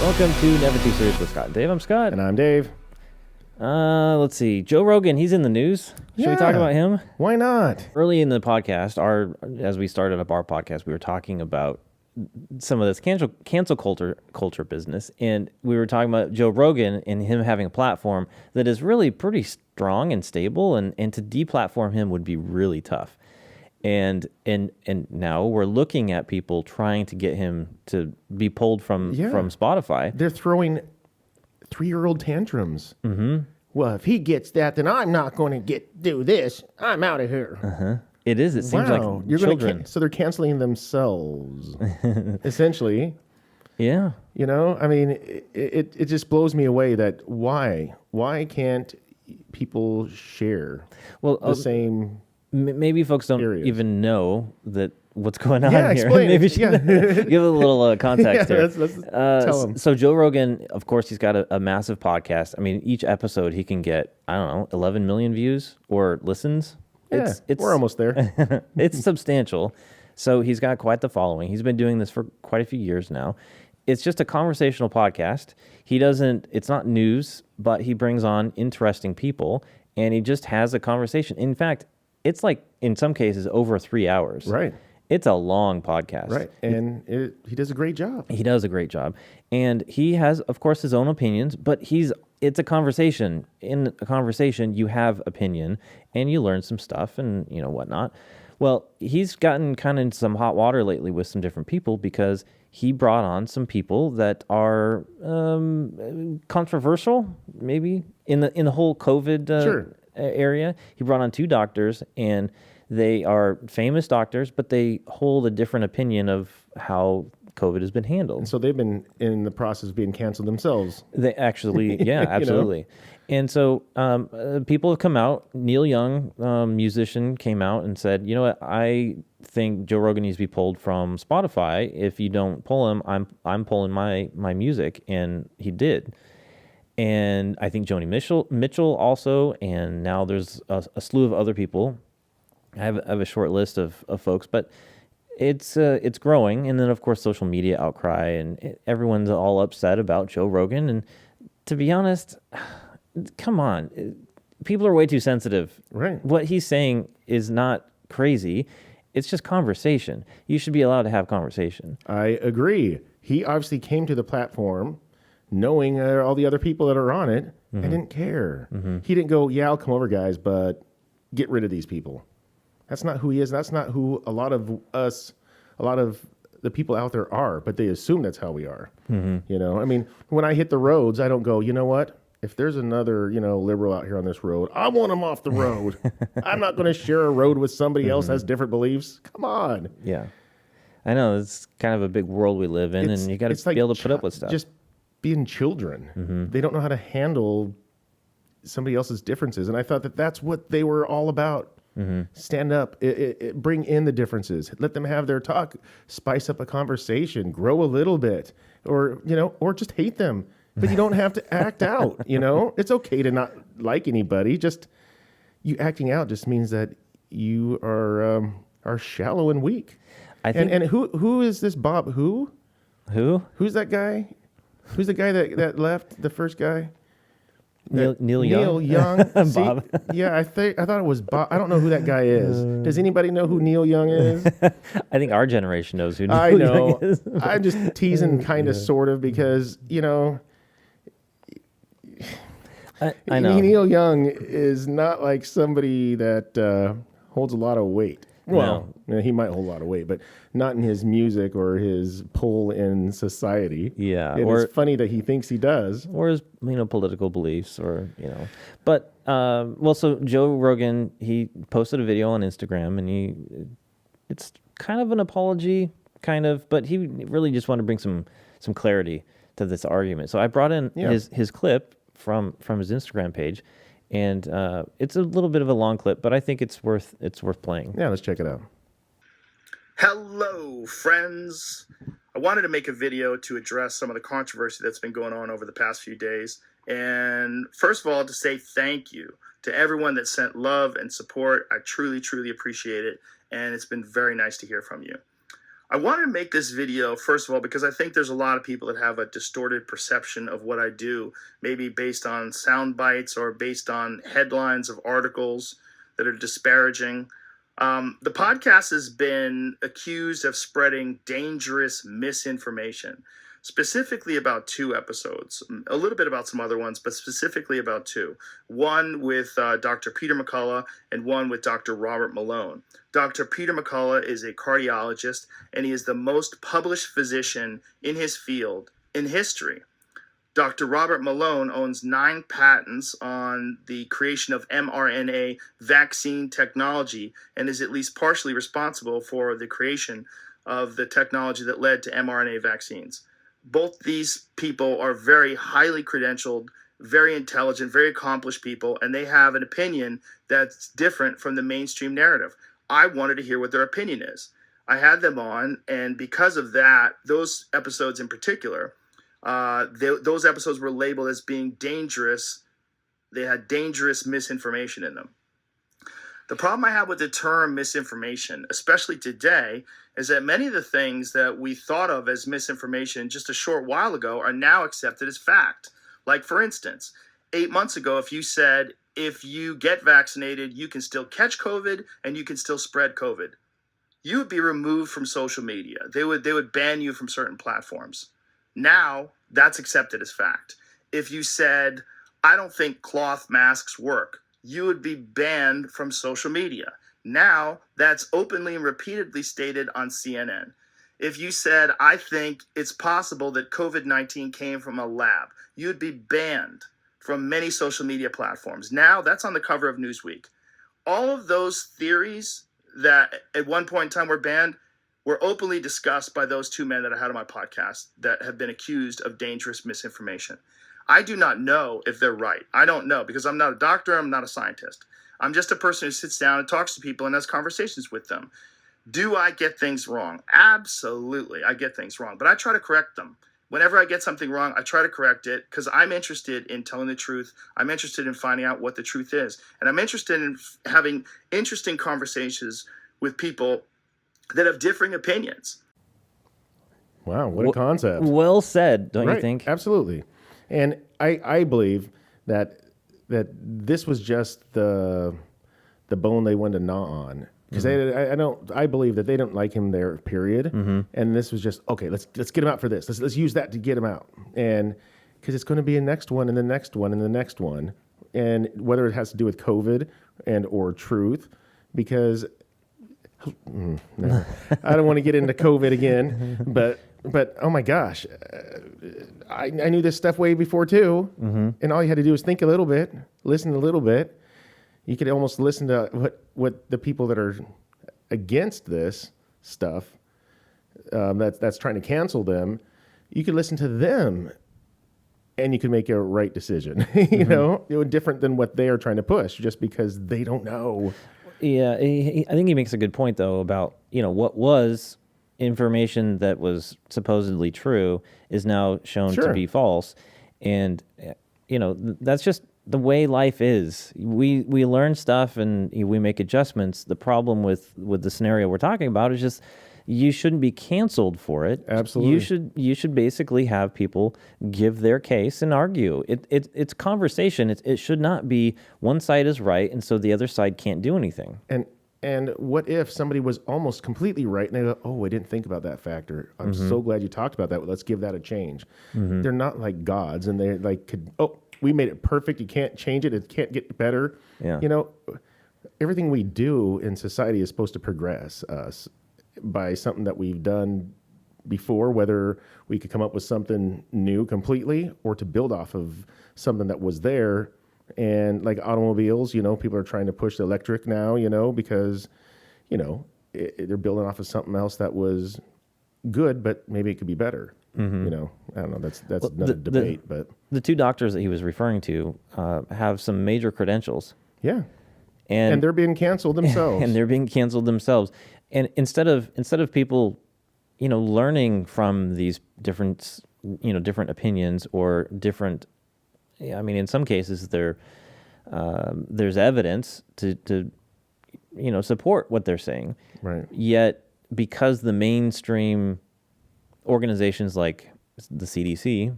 Welcome to Never Too Serious with Scott and Dave. I'm Scott. And I'm Dave. Let's see. Joe Rogan, he's in the news. Should we talk about him? Why not? Early in the podcast, as we started up our podcast, we were talking about some of this cancel culture business, and we were talking about Joe Rogan and him having a platform that is really pretty strong and stable, and to deplatform him would be really tough. And now we're looking at people trying to get him to be pulled from Spotify. They're throwing 3-year-old tantrums. Mm-hmm. Well, if he gets that, then I'm not going to do this. I'm out of here. Uh-huh. It is. It seems like children. So they're canceling themselves, essentially. Yeah. You know, I mean, it just blows me away that why can't people share the same? Maybe folks don't even know that what's going on here. Explain Maybe give a little context here. Let's tell them. So Joe Rogan, of course, he's got a massive podcast. I mean, each episode he can get, 11 million views or listens. Yeah, we're almost there. It's substantial. So he's got quite the following. He's been doing this for quite a few years now. It's just a conversational podcast. It's not news, but he brings on interesting people and he just has a conversation. In fact, it's like, in some cases, over 3 hours. Right. It's a long podcast. Right. And he does a great job. He does a great job. And he has, of course, his own opinions, but it's a conversation. In a conversation, you have opinion and you learn some stuff and, whatnot. Well, he's gotten kind of into some hot water lately with some different people because he brought on some people that are controversial, maybe, in the whole COVID area. He brought on 2 doctors, and they are famous doctors, but they hold a different opinion of how COVID has been handled. And so they've been in the process of being canceled themselves. They actually, yeah, absolutely. And so people have come out. Neil Young, musician, came out and said, you know what, I think Joe Rogan needs to be pulled from Spotify. If you don't pull him, I'm pulling my music, and he did. And I think Joni Mitchell also, and now there's a slew of other people. I have a short list of folks, but it's growing. And then, of course, social media outcry, and everyone's all upset about Joe Rogan. And to be honest, come on. People are way too sensitive. Right. What he's saying is not crazy. It's just conversation. You should be allowed to have conversation. I agree. He obviously came to the platform knowing all the other people that are on it, and didn't care. Mm-hmm. He didn't go, I'll come over, guys, but get rid of these people. That's not who he is. That's not who a lot of the people out there are, but they assume that's how we are. Mm-hmm. I mean, when I hit the roads, I don't go, you know what? If there's another, liberal out here on this road, I want him off the road. I'm not going to share a road with somebody else that has different beliefs. Come on. Yeah. I know. It's kind of a big world we live in, and you got to be able to put up with stuff. Just being children. Mm-hmm. They don't know how to handle somebody else's differences. And I thought that's what they were all about. Mm-hmm. Stand up, bring in the differences, let them have their talk, spice up a conversation, grow a little bit, or just hate them. But you don't have to act out. It's okay to not like anybody. Just you acting out just means that you are shallow and weak. I think. And who is this Bob? Who? Who's that guy? Who's the guy that left? The first guy. Neil Young. Neil Young. See, Bob. Yeah, I thought it was Bob. I don't know who that guy is. Does anybody know who Neil Young is? I think our generation knows who Neil Young Young is. I'm just teasing, kind of, sort of, because I know Neil Young is not like somebody that holds a lot of weight. Well, he might hold a lot of weight, but not in his music or his pull in society. Yeah. And it's funny that he thinks he does. Or his, political beliefs or, But, so Joe Rogan, he posted a video on Instagram, and it's kind of an apology, but he really just wanted to bring some clarity to this argument. So I brought in his clip from his Instagram page. And it's a little bit of a long clip, but I think it's worth playing. Yeah, let's check it out. Hello, friends. I wanted to make a video to address some of the controversy that's been going on over the past few days. And first of all, to say thank you to everyone that sent love and support. I truly, truly appreciate it. And it's been very nice to hear from you. I wanted to make this video, first of all, because I think there's a lot of people that have a distorted perception of what I do, maybe based on sound bites or based on headlines of articles that are disparaging. The podcast has been accused of spreading dangerous misinformation, specifically about 2 episodes, a little bit about some other ones, but specifically about 2. One with Dr. Peter McCullough and one with Dr. Robert Malone. Dr. Peter McCullough is a cardiologist, and he is the most published physician in his field in history. Dr. Robert Malone owns 9 patents on the creation of mRNA vaccine technology and is at least partially responsible for the creation of the technology that led to mRNA vaccines. Both these people are very highly credentialed, very intelligent, very accomplished people, and they have an opinion that's different from the mainstream narrative. I wanted to hear what their opinion is. I had them on, and because of that, those episodes in particular, those episodes were labeled as being dangerous. They had dangerous misinformation in them. The problem I have with the term misinformation, especially today, is that many of the things that we thought of as misinformation just a short while ago are now accepted as fact. Like, for instance, 8 months ago, if you said, if you get vaccinated, you can still catch COVID and you can still spread COVID, you would be removed from social media. They would ban you from certain platforms. Now, that's accepted as fact. If you said, I don't think cloth masks work, you would be banned from social media. Now, that's openly and repeatedly stated on CNN. If you said, I think it's possible that COVID-19 came from a lab, you'd be banned from many social media platforms. Now, that's on the cover of Newsweek. All of those theories that at one point in time were banned were openly discussed by those 2 men that I had on my podcast that have been accused of dangerous misinformation. I do not know if they're right. I don't know, because I'm not a doctor, I'm not a scientist. I'm just a person who sits down and talks to people and has conversations with them. Do I get things wrong? Absolutely, I get things wrong, but I try to correct them. Whenever I get something wrong, I try to correct it because I'm interested in telling the truth. I'm interested in finding out what the truth is. And I'm interested in having interesting conversations with people that have differing opinions. Wow, what a concept. Well said, don't you think? Absolutely. And I believe that this was just the bone they wanted to gnaw on. Because I believe that they don't like him there, period. And this was just, okay, let's get him out for this. Let's use that to get him out. And because it's going to be a next one and the next one and the next one. And whether it has to do with COVID and or truth, because no, I don't want to get into COVID again, but oh my gosh, I knew this stuff way before too. And all you had to do was think a little bit, listen a little bit. You could almost listen to what the people that are against this stuff, that's trying to cancel them, you could listen to them and you can make a right decision, you know, different than what they are trying to push just because they don't know. Yeah, I think he makes a good point, though, about, what was information that was supposedly true is now shown to be false. And, that's just the way life is. We learn stuff and we make adjustments. The problem with the scenario we're talking about is just you shouldn't be canceled for it. Absolutely. You should basically have people give their case and argue. It's conversation. It should not be one side is right and so the other side can't do anything. And what if somebody was almost completely right and they go, oh, I didn't think about that factor. I'm so glad you talked about that. Let's give that a change. They're not like gods and they like could, we made it perfect. You can't change it. It can't get better. Yeah. Everything we do in society is supposed to progress us by something that we've done before, whether we could come up with something new completely or to build off of something that was there. And like automobiles, people are trying to push the electric now, because, they're building off of something else that was good, but maybe it could be better. I don't know. That's another debate. But the 2 doctors that he was referring to have some major credentials. Yeah. And they're being canceled themselves. And they're being canceled themselves. And instead of people, learning from these different opinions or different, in some cases there's evidence to support what they're saying. Right. Yet because the mainstream organizations like the CDC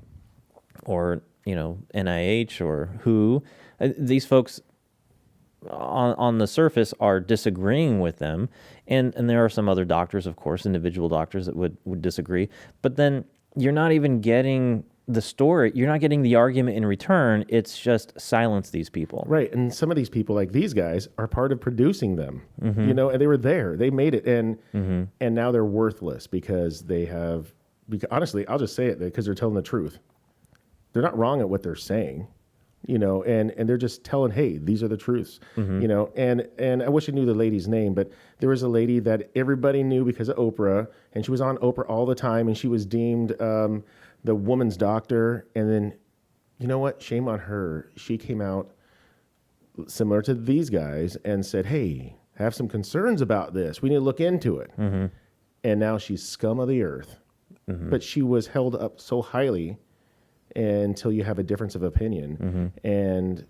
or, NIH or WHO, these folks on the surface are disagreeing with them. And there are some other doctors, of course, individual doctors that would disagree. But then you're not even getting the story. You're not getting the argument in return. It's just silence these people. Right. And some of these people, like these guys, are part of producing them, and they were there. They made it. And now they're worthless because they have, honestly, I'll just say it, because they're telling the truth. They're not wrong at what they're saying, and they're just telling, hey, these are the truths, and I wish I knew the lady's name, but there was a lady that everybody knew because of Oprah, and she was on Oprah all the time, and she was deemed the woman's doctor. And then, you know what? Shame on her. She came out similar to these guys and said, hey, I have some concerns about this. We need to look into it. And now she's scum of the earth. But she was held up so highly until you have a difference of opinion. And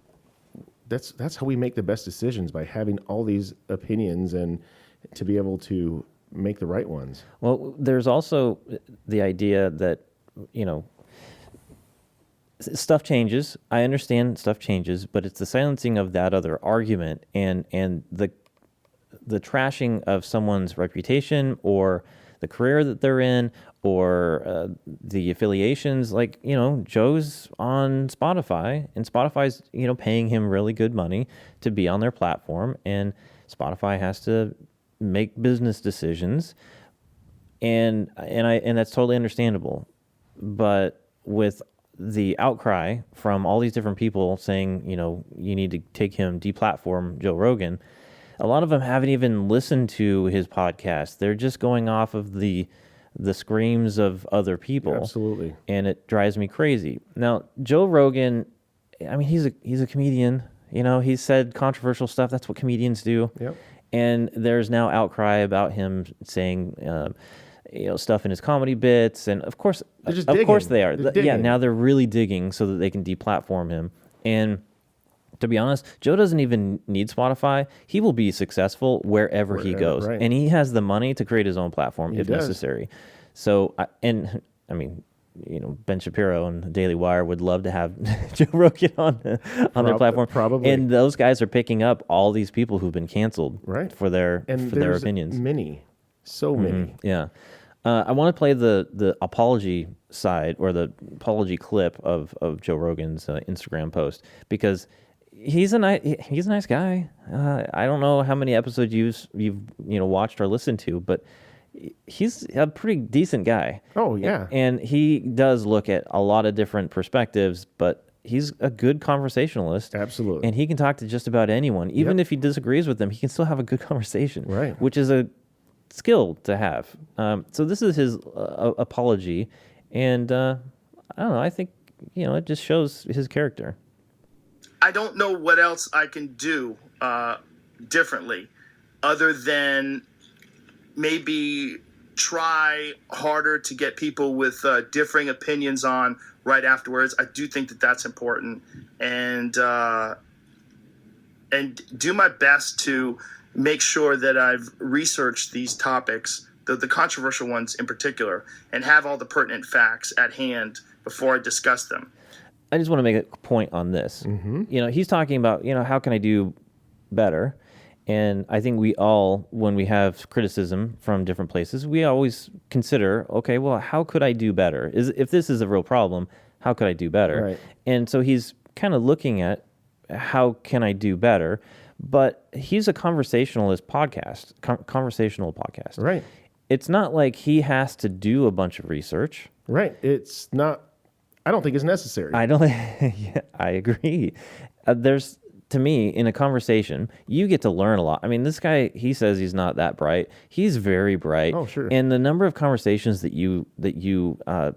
that's how we make the best decisions, by having all these opinions and to be able to make the right ones. Well, there's also the idea that, stuff changes. I understand stuff changes, but it's the silencing of that other argument and the trashing of someone's reputation or the career that they're in or the affiliations. Like, Joe's on Spotify, and Spotify's, paying him really good money to be on their platform, and Spotify has to make business decisions, and that's totally understandable. But with the outcry from all these different people saying, you need to take him, deplatform Joe Rogan, a lot of them haven't even listened to his podcast. They're just going off of the screams of other people. Absolutely. And it drives me crazy. Now, Joe Rogan, I mean, he's a comedian. He's said controversial stuff. That's what comedians do. Yep. And there's now outcry about him saying, stuff in his comedy bits. And of course they are. Yeah, now they're really digging so that they can deplatform him. And to be honest, Joe doesn't even need Spotify. He will be successful wherever he goes. Right. And he has the money to create his own platform if necessary. So, Ben Shapiro and the Daily Wire would love to have Joe Rogan on their platform. Probably. And those guys are picking up all these people who've been canceled for their opinions. Many. Yeah. I want to play the apology side, or the apology clip of Joe Rogan's Instagram post, because he's a nice guy. I don't know how many episodes you've watched or listened to, but he's a pretty decent guy. Oh yeah. And he does look at a lot of different perspectives, but he's a good conversationalist. Absolutely. And he can talk to just about anyone. Even if he disagrees with them, he can still have a good conversation. Right. Which is a skill to have. So this is his apology, and I don't know. I think it just shows his character. I don't know what else I can do differently, other than maybe try harder to get people with differing opinions on right afterwards. I do think that that's important, and do my best to make sure that I've researched these topics, the controversial ones in particular, and have all the pertinent facts at hand before I discuss them. I just want to make a point on this. He's talking about, how can I do better? And I think we all, when we have criticism from different places, we always consider, okay, well, how could I do better? If this is a real problem, how could I do better? Right. And so he's kind of looking at how can I do better? But he's a conversational podcast. Right. It's not like he has to do a bunch of research. Right. It's not. I don't think it's necessary. Yeah, I agree. To me, in a conversation, you get to learn a lot. I mean, this guy, he says he's not that bright. He's very bright. Oh, sure. And the number of conversations that you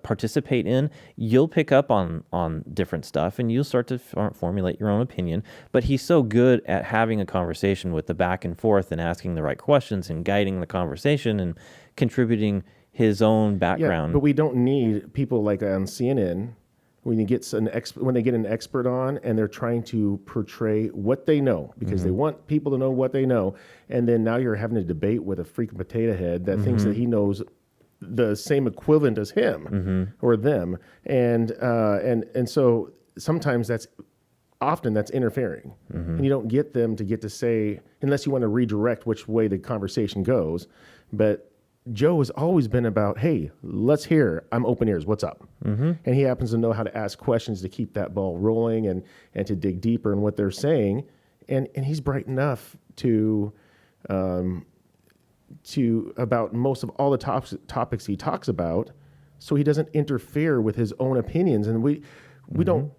participate in, you'll pick up on different stuff, and you'll start to formulate your own opinion. But he's so good at having a conversation with the back and forth and asking the right questions and guiding the conversation and contributing his own background. Yeah, but we don't need people like on CNN when they get an expert on and they're trying to portray what they know because they want people to know what they know, and then now you're having a debate with a freaking potato head that thinks that he knows the same equivalent as him or them, and so sometimes that's interfering, and you don't get them to get to say, unless you want to redirect which way the conversation goes. But Joe has always been about, hey, let's hear. I'm open ears. What's up? And he happens to know how to ask questions to keep that ball rolling and to dig deeper in what they're saying. And he's bright enough to about most of all the topics he talks about, so he doesn't interfere with his own opinions. And we don't.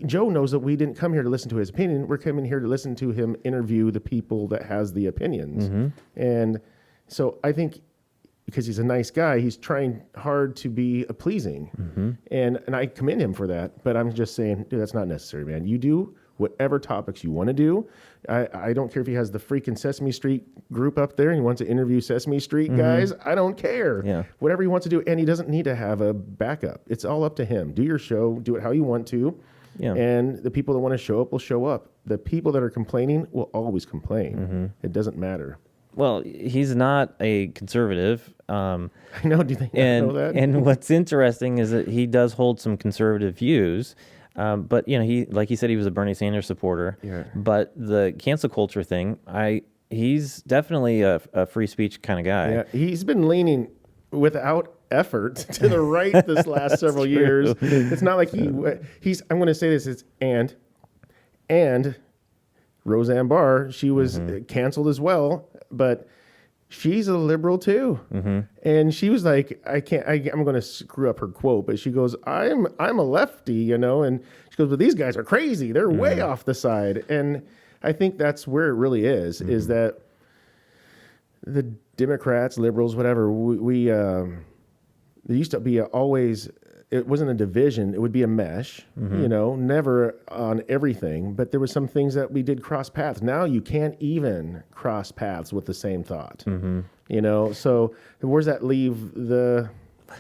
Joe knows that we didn't come here to listen to his opinion. We're coming here to listen to him interview the people that has the opinions. And so I think, because he's a nice guy, he's trying hard to be pleasing. And I commend him for that. But I'm just saying, dude, that's not necessary, man. You do whatever topics you want to do. I don't care if he has the freaking Sesame Street group up there and he wants to interview Sesame Street guys. I don't care. Yeah. Whatever he wants to do. And he doesn't need to have a backup. It's all up to him. Do your show. Do it how you want to. Yeah. And the people that want to show up will show up. The people that are complaining will always complain. It doesn't matter. Well, he's not a conservative. I know. Do you think I know that? And what's interesting is that he does hold some conservative views. But he, like he said, he was a Bernie Sanders supporter. Yeah. But the cancel culture thing, he's definitely a free speech kind of guy. Yeah, he's been leaning without effort to the right this last several years. It's not like he's. I'm going to say this. It's and Roseanne Barr. She was canceled as well, but she's a liberal too. And she was like, I'm going to screw up her quote, but she goes, I'm a lefty, and she goes, but these guys are crazy. They're way off the side. And I think that's where it really is that the Democrats, liberals, whatever, we there used to be always, it wasn't a division. It would be a mesh, never on everything. But there were some things that we did cross paths. Now you can't even cross paths with the same thought. So where's that leave the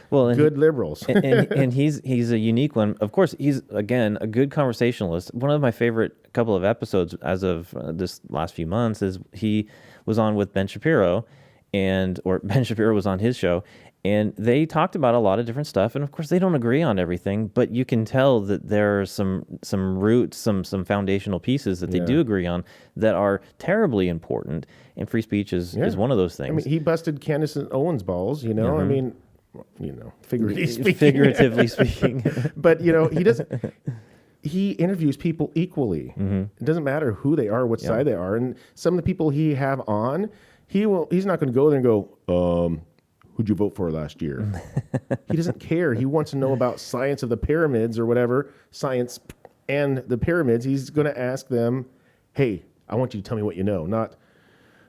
good liberals? and he's a unique one. Of course, he's, again, a good conversationalist. One of my favorite couple of episodes as of this last few months is he was on with Ben Shapiro, or Ben Shapiro was on his show. And they talked about a lot of different stuff, and of course they don't agree on everything, but you can tell that there are some roots, some foundational pieces that they do agree on that are terribly important. And free speech is one of those things. I mean, he busted Candace Owens' balls, I mean, figuratively speaking. But he doesn't. He interviews people equally. It doesn't matter who they are, what side they are, and some of the people he have on, he's not going to go there and go, who'd you vote for last year? He doesn't care. He wants to know about science of the pyramids or whatever, science and the pyramids. He's going to ask them, hey, I want you to tell me what you know. Not,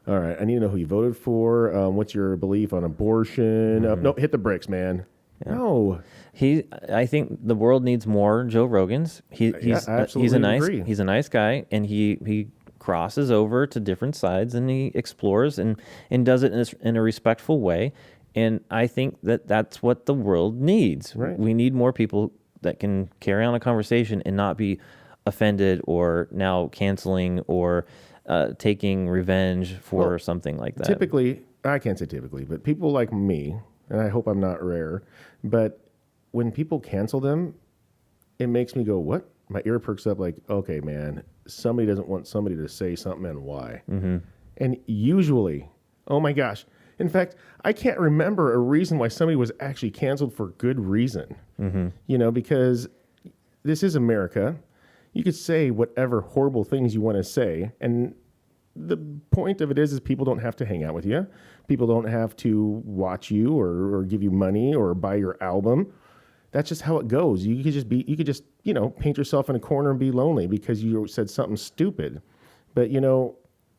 all right, I need to know who you voted for. What's your belief on abortion? No, hit the bricks, man. Yeah. No. I think the world needs more Joe Rogans. He's a nice guy, and he crosses over to different sides, and he explores and does it in a respectful way. And I think that's what the world needs. Right. We need more people that can carry on a conversation and not be offended or now canceling or taking revenge for something like that. Typically, I can't say typically, but people like me, and I hope I'm not rare, but when people cancel them, it makes me go, what? My ear perks up like, okay, man, somebody doesn't want somebody to say something and why. And usually, oh my gosh, in fact, I can't remember a reason why somebody was actually canceled for good reason. Because this is America. You could say whatever horrible things you want to say. And the point of it is people don't have to hang out with you. People don't have to watch you or give you money or buy your album. That's just how it goes. You could just paint yourself in a corner and be lonely because you said something stupid. But,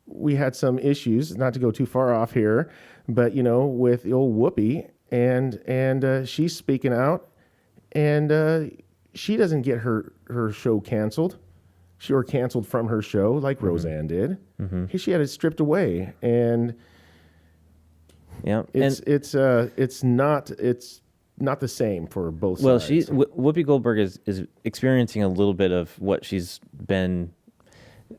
we had some issues, not to go too far off here, but, with the old Whoopi, and she's speaking out, and she doesn't get her show canceled. Or canceled from her show like Roseanne did. She had it stripped away, and it's not the same for both Well, sides. Whoopi Goldberg is experiencing a little bit of what she's been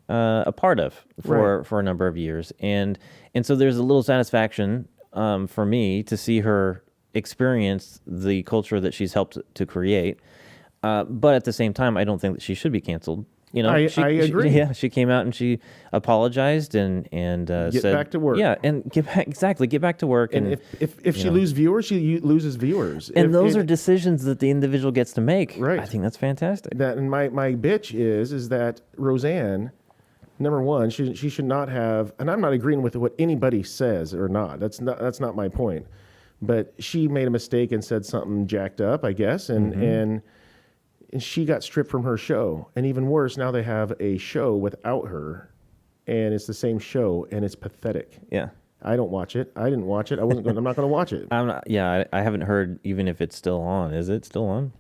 a part of for a number of years, and so there's a little satisfaction for me to see her experience the culture that she's helped to create. But at the same time, I don't think that she should be canceled. You know, I agree. She came out and she apologized and Get said, back to work. Yeah, and get back to work. And if she loses viewers, she loses viewers. And those are decisions that the individual gets to make. Right. I think that's fantastic. And my bitch is that Roseanne, number one, she should not have. And I'm not agreeing with what anybody says or not. That's not my point. But she made a mistake and said something jacked up, I guess, and she got stripped from her show. And even worse, now they have a show without her, and it's the same show, and it's pathetic. Yeah. I don't watch it. I didn't watch it. I'm not going to watch it. I'm not. Yeah, I haven't heard even if it's still on. Is it still on?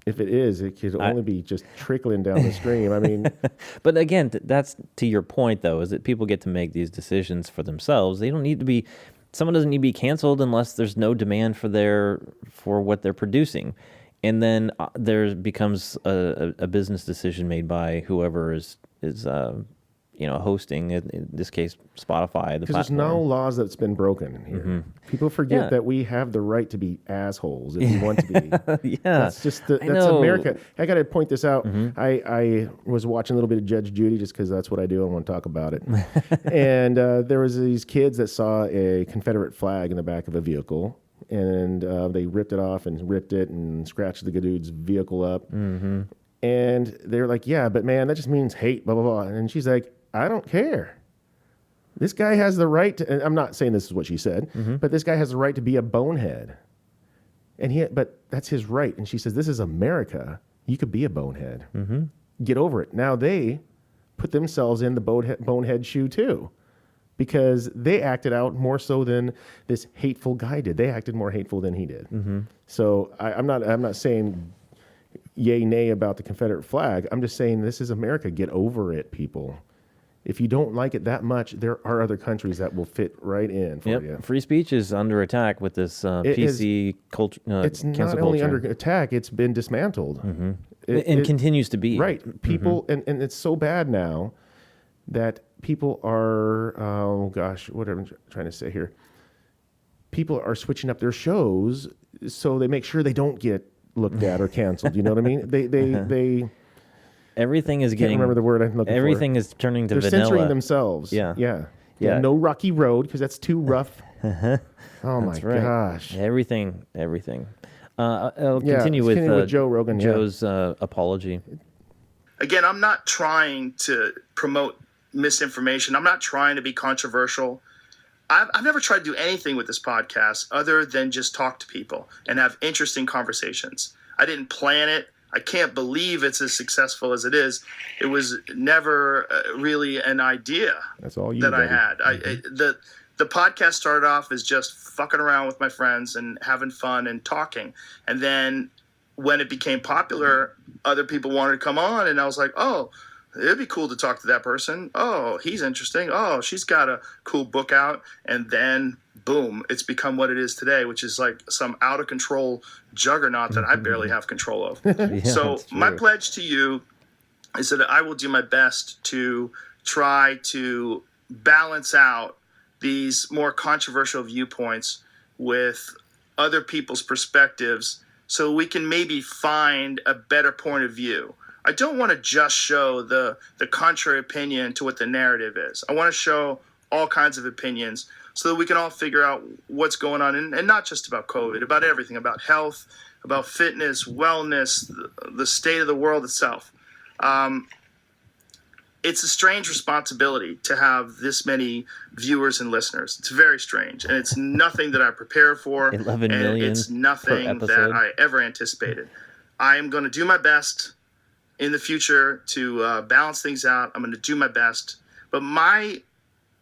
If it is, it could only be just trickling down the stream. I mean, but again, that's to your point, though, is that people get to make these decisions for themselves. They don't need to be. Someone doesn't need to be canceled unless there's no demand for what they're producing. And then there becomes a business decision made by whoever is hosting, in this case, Spotify. Because there's no laws that's been broken here. People forget that we have the right to be assholes if we want to be. That's just that's America. I got to point this out. I was watching a little bit of Judge Judy just because that's what I do. I want to talk about it. And there was these kids that saw a Confederate flag in the back of a vehicle. And they ripped it off and ripped it and scratched the dude's vehicle up. And they're like, yeah, but man, that just means hate, blah, blah, blah. And she's like, I don't care. This guy has the right to, and I'm not saying this is what she said, but this guy has the right to be a bonehead. But that's his right. And she says, this is America. You could be a bonehead. Get over it. Now they put themselves in the bonehead shoe too. Because they acted out more so than this hateful guy did. They acted more hateful than he did. So I'm not saying yay nay about the Confederate flag. I'm just saying this is America. Get over it, people. If you don't like it that much, there are other countries that will fit right in for you. Free speech is under attack with this PC culture. It's not only under attack; it's been dismantled, and continues to be. Right, people, and it's so bad now that people are, what am I trying to say here? People are switching up their shows so they make sure they don't get looked at or canceled. You know what I mean? They everything is getting. Can't remember the word I'm looking for. Everything is turning to They're vanilla. censoring themselves. Yeah. No Rocky Road because that's too rough. Oh my gosh. Everything. I'll continue with Joe Rogan. Joe's apology. Again, I'm not trying to promote misinformation. I'm not trying to be controversial. I've never tried to do anything with this podcast other than just talk to people and have interesting conversations. I didn't plan it. I can't believe it's as successful as it is. It was never really an idea That's all you that buddy. I had. The podcast started off as just fucking around with my friends and having fun and talking. And then when it became popular, other people wanted to come on, and I was like, oh, it'd be cool to talk to that person. Oh, he's interesting. Oh, she's got a cool book out. And then, boom, it's become what it is today, which is like some out of control juggernaut that I barely have control of. So my pledge to you is that I will do my best to try to balance out these more controversial viewpoints with other people's perspectives so we can maybe find a better point of view. I don't want to just show the contrary opinion to what the narrative is. I want to show all kinds of opinions so that we can all figure out what's going on, and not just about COVID, about everything, about health, about fitness, wellness, the state of the world itself. It's a strange responsibility to have this many viewers and listeners. It's very strange, and it's nothing that I prepared for. 11 million. It's nothing that I ever anticipated. I am going to do my best in the future to balance things out. I'm going to do my best. But my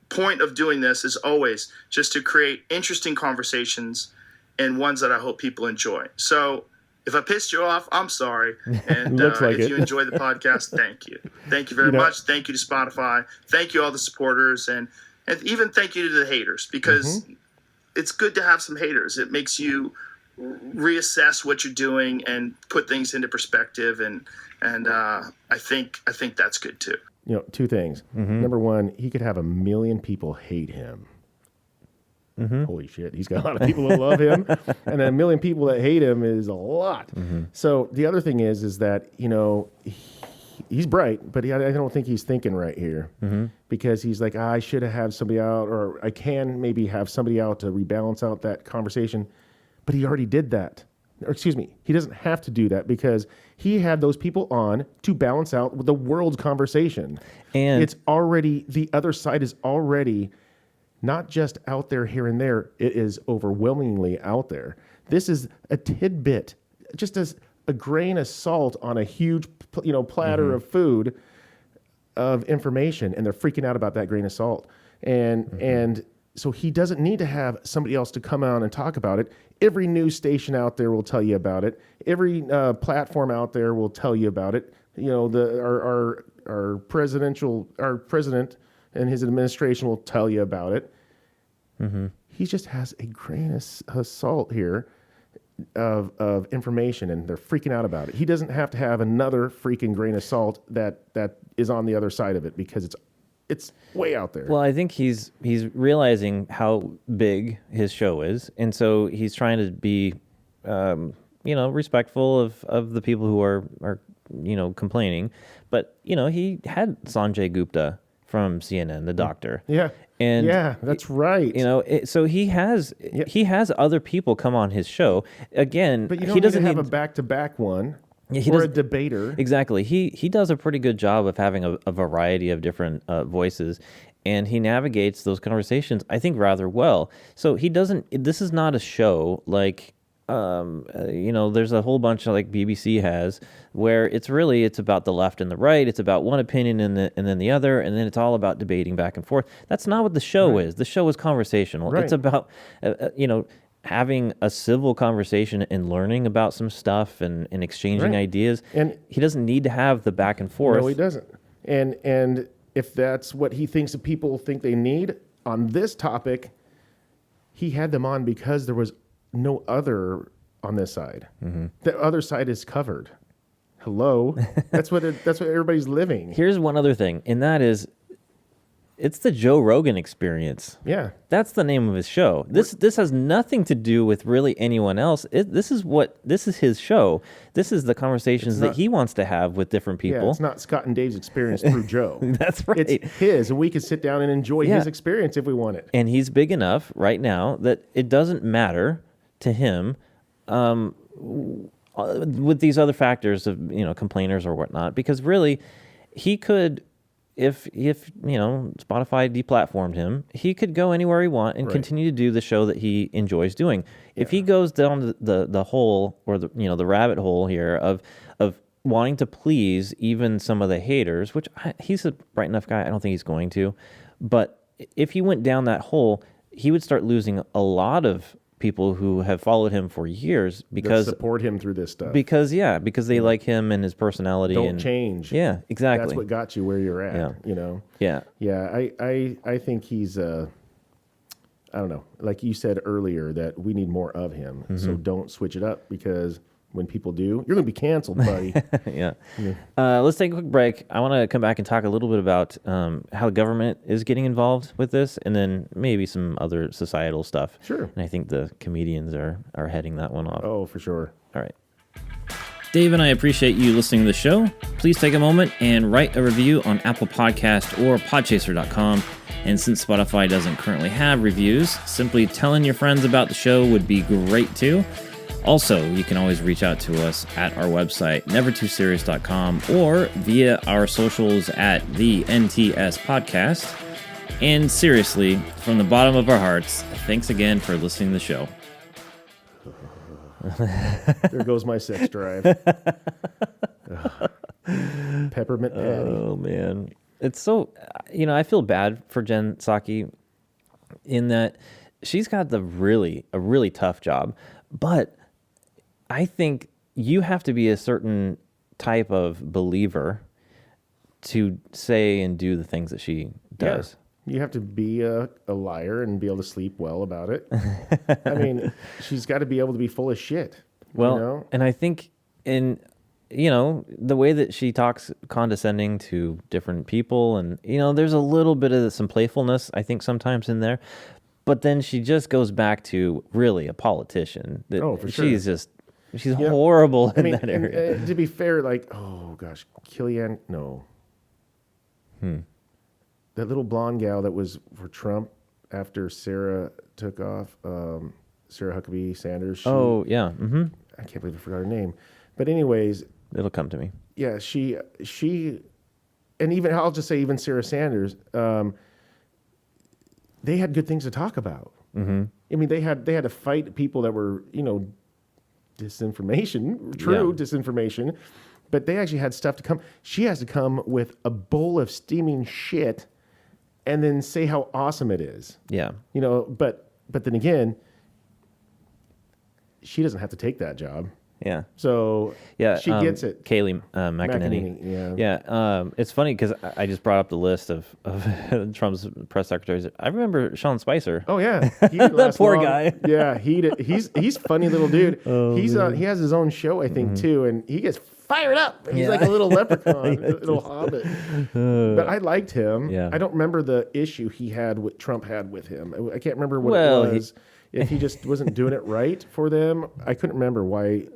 point of doing this is always just to create interesting conversations and ones that I hope people enjoy. So if I pissed you off, I'm sorry. And if you enjoy the podcast, thank you. Thank you very much. Thank you to Spotify. Thank you all the supporters. And even thank you to the haters, because it's good to have some haters. It makes you reassess what you're doing and put things into perspective. And I think that's good too. Two things. Number one, he could have 1 million people hate him. Holy shit, he's got a lot of people that love him, and 1 million people that hate him is a lot. So the other thing is that he's bright, but I don't think he's thinking right here, because he's like, I should have somebody out, or I can maybe have somebody out to rebalance out that conversation, but he already did that. Or excuse me, he doesn't have to do that because he had those people on to balance out the world's conversation. And it's already, the other side is already not just out there here and there, it is overwhelmingly out there. This is a tidbit, just as a grain of salt on a huge, platter of food, of information, and they're freaking out about that grain of salt. And so he doesn't need to have somebody else to come out and talk about it. Every news station out there will tell you about it. Every platform out there will tell you about it. Our president and his administration will tell you about it. He just has a grain of salt here of information, and they're freaking out about it. He doesn't have to have another freaking grain of salt that is on the other side of it, because it's way out there. Well, I think he's realizing how big his show is, and so he's trying to be, respectful of the people who are complaining. But he had Sanjay Gupta from CNN, the doctor. Yeah. And yeah, that's right. So he has other people come on his show. Again, but he doesn't need to have a back-to-back one. Yeah, or a debater. Exactly. He does a pretty good job of having a variety of different voices, and he navigates those conversations, I think, rather well. So he doesn't. This is not a show like, there's a whole bunch of like BBC has, where it's about the left and the right. It's about one opinion and then the other, and then it's all about debating back and forth. That's not what the show is. The show is conversational. Right. It's about having a civil conversation and learning about some stuff and exchanging ideas. And he doesn't need to have the back and forth. No, he doesn't. And if that's what he thinks that people think they need on this topic, he had them on because there was no other on this side. The other side is covered. Hello? That's what everybody's living. Here's one other thing, and that is, it's the Joe Rogan Experience. Yeah. That's the name of his show. This has nothing to do with really anyone else. This is his show. This is the conversations that he wants to have with different people. Yeah, it's not Scott and Dave's experience through Joe. That's right. It's his, and we can sit down and enjoy his experience if we want it. And he's big enough right now that it doesn't matter to him with these other factors of complainers or whatnot, because really he could, if Spotify deplatformed him, he could go anywhere he wants and continue to do the show that he enjoys doing. Yeah. If he goes down the hole, or the rabbit hole here of wanting to please even some of the haters, which he's a bright enough guy, I don't think he's going to, but if he went down that hole, he would start losing a lot of people who have followed him for years because that support him through this stuff. Because they like him and his personality. Don't change. Yeah, exactly. That's what got you where you're at. Yeah. Yeah. I think he's I don't know. Like you said earlier, that we need more of him. So don't switch it up, because when people do, you're going to be canceled, buddy. Yeah. Let's take a quick break. I want to come back and talk a little bit about how the government is getting involved with this, and then maybe some other societal stuff. Sure. And I think the comedians are heading that one off. Oh, for sure. All right. Dave and I appreciate you listening to the show. Please take a moment and write a review on Apple Podcast or Podchaser.com. And since Spotify doesn't currently have reviews, simply telling your friends about the show would be great too. Also, you can always reach out to us at our website, nevertooserious.com, or via our socials at the NTS Podcast. And seriously, from the bottom of our hearts, thanks again for listening to the show. There goes my sex drive. Peppermint Patty. Oh, man. It's so, I feel bad for Jen Psaki in that she's got a really tough job. But I think you have to be a certain type of believer to say and do the things that she does. You have to be a liar and be able to sleep well about it. I mean, she's got to be able to be full of shit. Well, you know? and I think the way that she talks condescending to different people, and, there's a little bit of some playfulness, I think, sometimes in there. But then she just goes back to really a politician. For sure. She's horrible in that area. And, to be fair, oh gosh, Kellyanne, no. That little blonde gal that was for Trump after Sarah took off, Sarah Huckabee Sanders. Yeah. Mm-hmm. I can't believe I forgot her name. But anyways. It'll come to me. Yeah, she, and even, I'll just say even Sarah Sanders, they had good things to talk about. Mm-hmm. I mean, they had to fight people that were, disinformation, but they actually had stuff to come. She has to come with a bowl of steaming shit and then say how awesome it is. Yeah. But then again, she doesn't have to take that job. Yeah. So she gets it. Kayleigh McEnany. Yeah. It's funny because I just brought up the list of Trump's press secretaries. I remember Sean Spicer. Oh yeah, that poor guy. Yeah, he's a funny little dude. He has his own show, I think, too, and he gets fired up. He's like a little leprechaun, little hobbit. But I liked him. Yeah. I don't remember the issue Trump had with him. I can't remember what it was. If he just wasn't doing it right for them. I couldn't remember why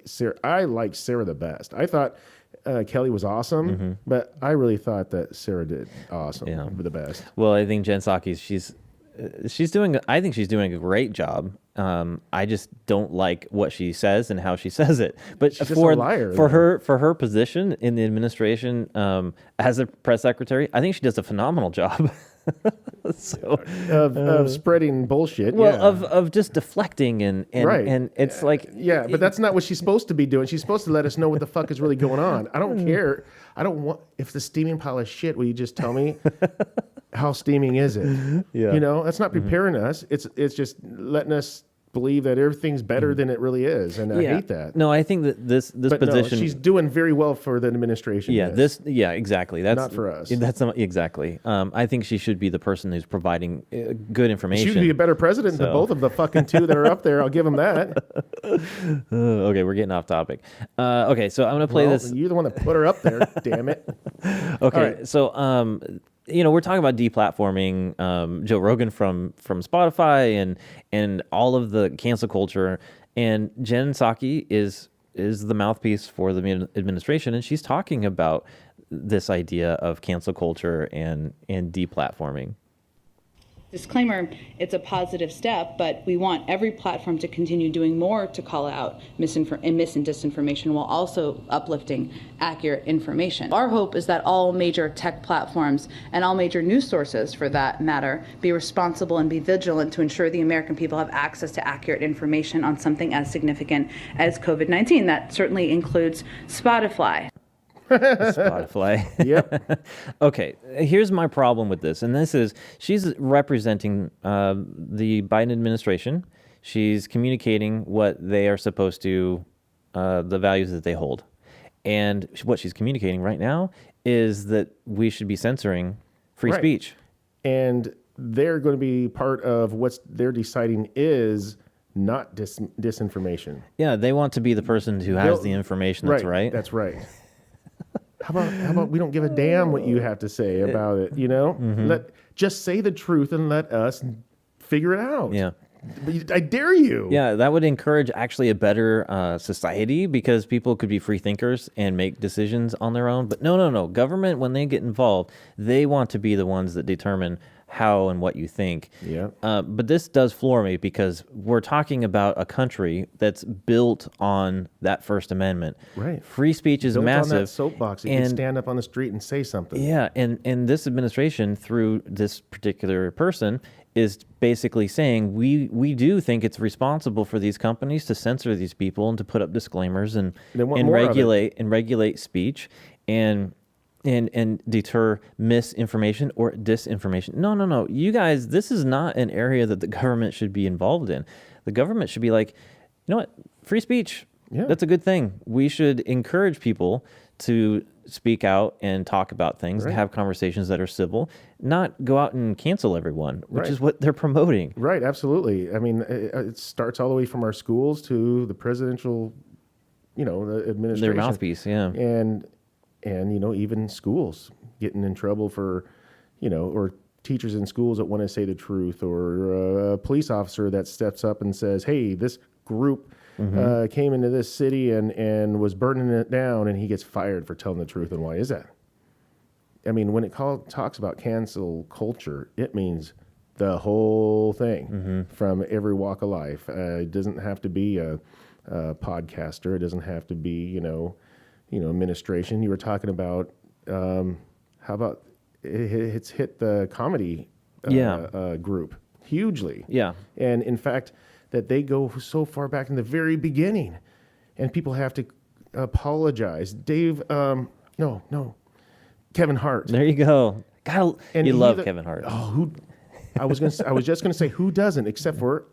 I liked Sarah the best. I thought Kelly was awesome, but I really thought that Sarah did awesome, the best. Well, I think Jen Psaki, she's doing a great job. I just don't like what she says and how she says it. But she's just a liar, for her position in the administration as a press secretary, I think she does a phenomenal job. Of spreading bullshit. Well, of just deflecting and right. And it's but that's not what she's supposed to be doing. She's supposed to let us know what the fuck is really going on. I don't care. I don't want, if the steaming pile of shit, will you just tell me how steaming is it? Yeah. That's not preparing us. It's just letting us believe that everything's better than it really is, and I hate that. No, I think that this position, she's doing very well for the administration. Yeah, exactly. That's not for us. That's not, exactly. I think she should be the person who's providing good information. She would be a better president than both of the fucking two that are up there. I'll give them that. Okay, we're getting off topic. Okay, so I'm gonna play this. You're the one that put her up there. Damn it. Okay, right. So we're talking about deplatforming Joe Rogan from Spotify and all of the cancel culture. And Jen Psaki is the mouthpiece for the administration, and she's talking about this idea of cancel culture and deplatforming. Disclaimer, it's a positive step, but we want every platform to continue doing more to call out mis and disinformation while also uplifting accurate information. Our hope is that all major tech platforms and all major news sources, for that matter, be responsible and be vigilant to ensure the American people have access to accurate information on something as significant as COVID-19. That certainly includes Spotify. Spotify. Yep. Okay, here's my problem with this, and this is she's representing the Biden administration. She's communicating what they are supposed to, the values that they hold. And what she's communicating right now is that we should be censoring free speech. And they're going to be part of what they're deciding is not disinformation. Yeah, they want to be the person who has the information that's right. That's right. How about we don't give a damn what you have to say about it, Just say the truth and let us figure it out. Yeah. I dare you. Yeah, that would encourage actually a better society because people could be free thinkers and make decisions on their own. But no. Government, when they get involved, they want to be the ones that determine how and what you think. Yeah. But this does floor me because we're talking about a country that's built on that First Amendment. Right. Free speech is built massive. On that soapbox, you can stand up on the street and say something. Yeah, and this administration, through this particular person, is basically saying we do think it's responsible for these companies to censor these people and to put up disclaimers and regulate speech and deter misinformation or disinformation. No. You guys, this is not an area that the government should be involved in. The government should be like, you know what, free speech. Yeah. That's a good thing. We should encourage people to speak out and talk about things, and have conversations that are civil, not go out and cancel everyone, which is what they're promoting. Right, absolutely. I mean, it starts all the way from our schools to the presidential, the administration. Their mouthpiece, yeah. And even schools getting in trouble for, or teachers in schools that want to say the truth, or a police officer that steps up and says, hey, this group came into this city and was burning it down, and he gets fired for telling the truth. And why is that? I mean, when it talks about cancel culture, it means the whole thing from every walk of life. It doesn't have to be a podcaster. It doesn't have to be, administration. You were talking about, how about it's hit the comedy group hugely. Yeah. And in fact, that they go so far back in the very beginning, and people have to apologize. Dave, Kevin Hart. There you go. God, And you love Kevin Hart. Oh, I was just gonna say, who doesn't, except for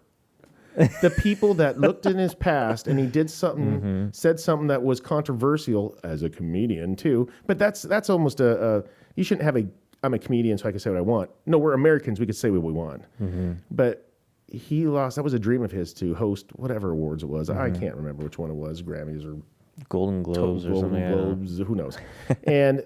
the people that looked in his past and he did something, said something that was controversial as a comedian too. But that's almost you shouldn't have I'm a comedian, so I can say what I want. No, we're Americans. We can say what we want. But he lost. That was a dream of his to host whatever awards it was. I can't remember which one it was, Grammys or Golden Globes or something. Golden Globes, who knows? and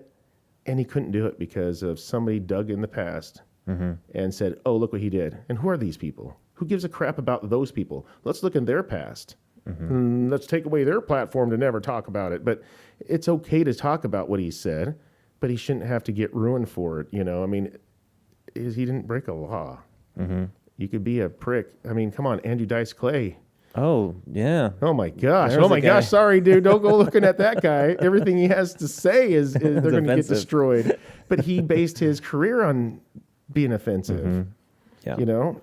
he couldn't do it because of somebody dug in the past and said, "Oh, look what he did." And who are these people? Who gives a crap about those people? Let's look in their past. Let's take away their platform to never talk about it. But it's okay to talk about what he said, but he shouldn't have to get ruined for it. I mean, he didn't break a law. You could be a prick. I mean, come on, Andrew Dice Clay. Oh, yeah. Oh, my gosh. There's Oh, my a guy. gosh. Sorry, dude. Don't go looking at that guy. Everything he has to say is they're going to get destroyed. But he based his career on being offensive. Yeah.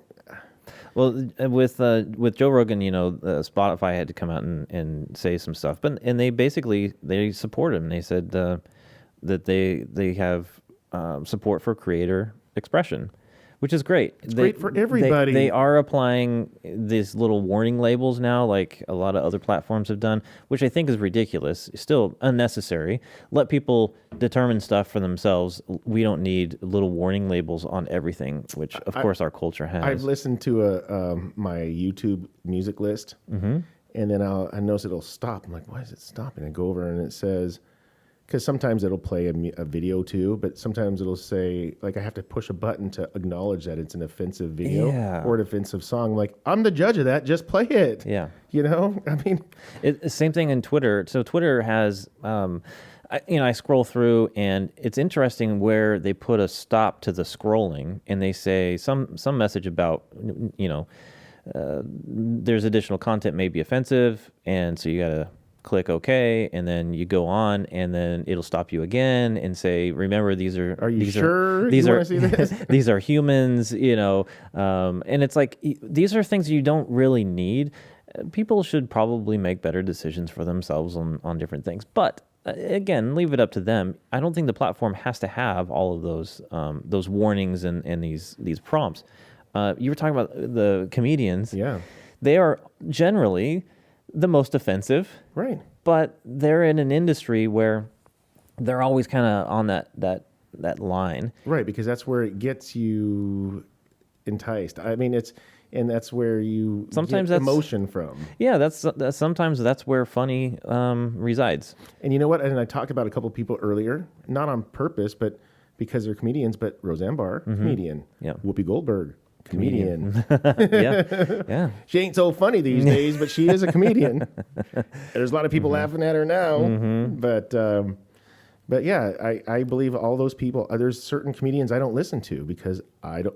Well, with Joe Rogan, Spotify had to come out and say some stuff, and they support him. They said that they have support for creator expression, which is great. It's great for everybody. They are applying these little warning labels now, like a lot of other platforms have done, which I think is ridiculous, still unnecessary. Let people determine stuff for themselves. We don't need little warning labels on everything, which, of course, our culture has. I've listened to my YouTube music list, and then I notice it'll stop. I'm like, why is it stopping? I go over and it says, because sometimes it'll play a video too, but sometimes it'll say, like, I have to push a button to acknowledge that it's an offensive video or an offensive song. I'm like, I'm the judge of that. Just play it. Yeah. I mean. Same thing in Twitter. So Twitter has, I scroll through, and it's interesting where they put a stop to the scrolling, and they say some message about, there's additional content may be offensive, and so you got to click OK, and then you go on, and then it'll stop you again and say, "Remember, these are you want to see this? These are humans," and it's like these are things you don't really need. People should probably make better decisions for themselves on different things, but again, leave it up to them. I don't think the platform has to have all of those warnings and these prompts. You were talking about the comedians. Yeah, they are generally the most offensive, right? But they're in an industry where they're always kind of on that line, right? Because that's where it gets you enticed. I mean, that's where you get emotion from. Yeah, that's sometimes that's where funny resides. And you know what? And I talked about a couple people earlier, not on purpose, but because they're comedians. But Roseanne Barr, comedian. Yeah. Whoopi Goldberg, comedian. Yeah. She ain't so funny these days, but she is a comedian. There's a lot of people laughing at her now, but yeah, I believe all those people. There's certain comedians I don't listen to because I go,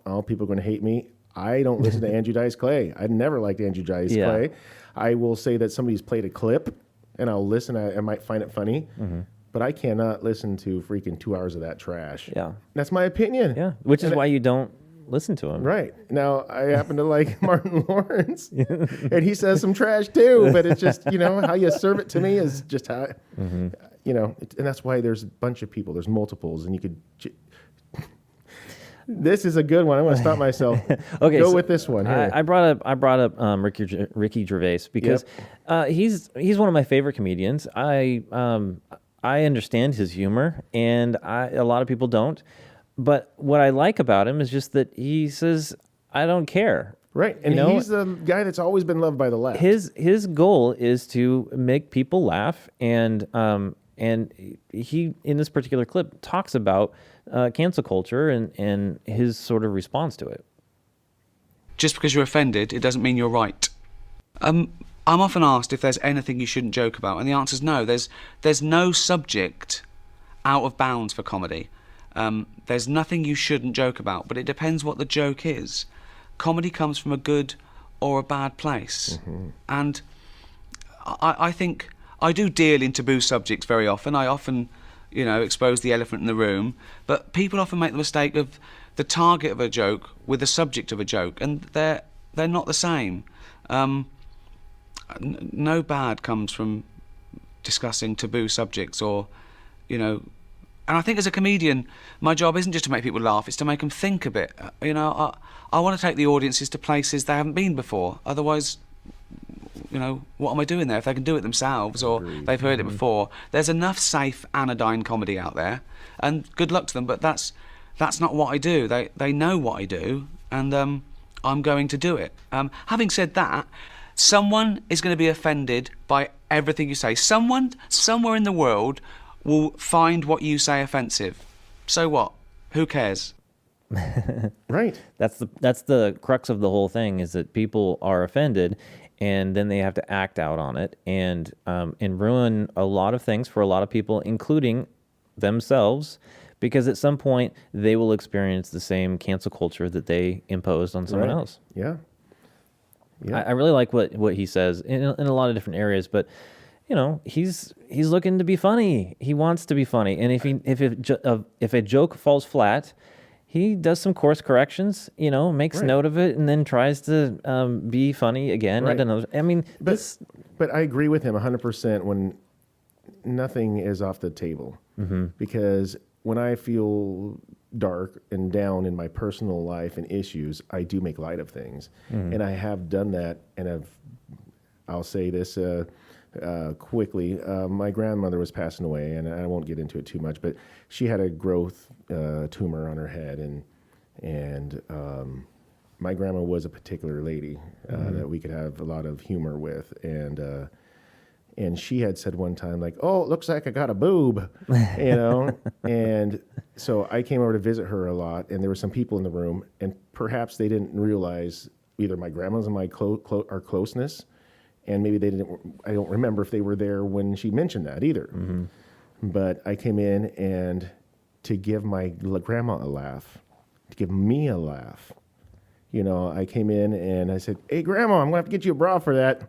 oh, people are going to hate me. I don't listen to Andrew Dice Clay. I never liked Andrew Dice Clay. I will say that somebody's played a clip, and I'll listen. I might find it funny. But I cannot listen to freaking 2 hours of that trash. Yeah. That's my opinion. Yeah. Which is why you don't listen to him. Right. Now, I happen to like Martin Lawrence, and he says some trash too, but it's just, how you serve it to me is just how, and that's why there's a bunch of people. There's multiples, and you could... This is a good one. I want to stop myself. Okay, Go with this one. Here. I brought up Ricky Gervais because he's one of my favorite comedians. I I understand his humor, and a lot of people don't. But what I like about him is just that he says, I don't care. Right. And he's the guy that's always been loved by the left. His goal is to make people laugh, and he, in this particular clip, talks about cancel culture and his sort of response to it. Just because you're offended, it doesn't mean you're right. I'm often asked if there's anything you shouldn't joke about, and the answer is no. There's no subject out of bounds for comedy. There's nothing you shouldn't joke about, but it depends what the joke is. Comedy comes from a good or a bad place. Mm-hmm. And I think I do deal in taboo subjects very often. I often, expose the elephant in the room, but people often make the mistake of the target of a joke with the subject of a joke, and they're not the same. No bad comes from discussing taboo subjects or, and I think as a comedian, my job isn't just to make people laugh, it's to make them think a bit. I want to take the audiences to places they haven't been before. Otherwise, what am I doing there? If they can do it themselves or they've heard it before. There's enough safe anodyne comedy out there, and good luck to them, but that's not what I do. They know what I do, and I'm going to do it. Having said that, someone is going to be offended by everything you say. Someone somewhere in the world will find what you say offensive. So what? Who cares? Right. That's the crux of the whole thing, is that people are offended, and then they have to act out on it and ruin a lot of things for a lot of people, including themselves, because at some point they will experience the same cancel culture that they imposed on someone else. Yeah. I really like what he says in a lot of different areas, but he's looking to be funny. He wants to be funny, and if a joke falls flat, he does some course corrections. Makes note of it, and then tries to be funny again. Right. But I agree with him 100% when nothing is off the table, because when I feel dark and down in my personal life and issues, I do make light of things, and I have done that. And I'll say this quickly. My grandmother was passing away, and I won't get into it too much, but she had a growth tumor on her head, and my grandma was a particular lady that we could have a lot of humor with, and she had said one time, like, "Oh, it looks like I got a boob," and so I came over to visit her a lot, and there were some people in the room, and perhaps they didn't realize either my grandma's and my our closeness, and maybe they didn't. I don't remember if they were there when she mentioned that either. But I came in, and to give my grandma a laugh, to give me a laugh, I came in and I said, "Hey, Grandma, I'm going to have to get you a bra for that."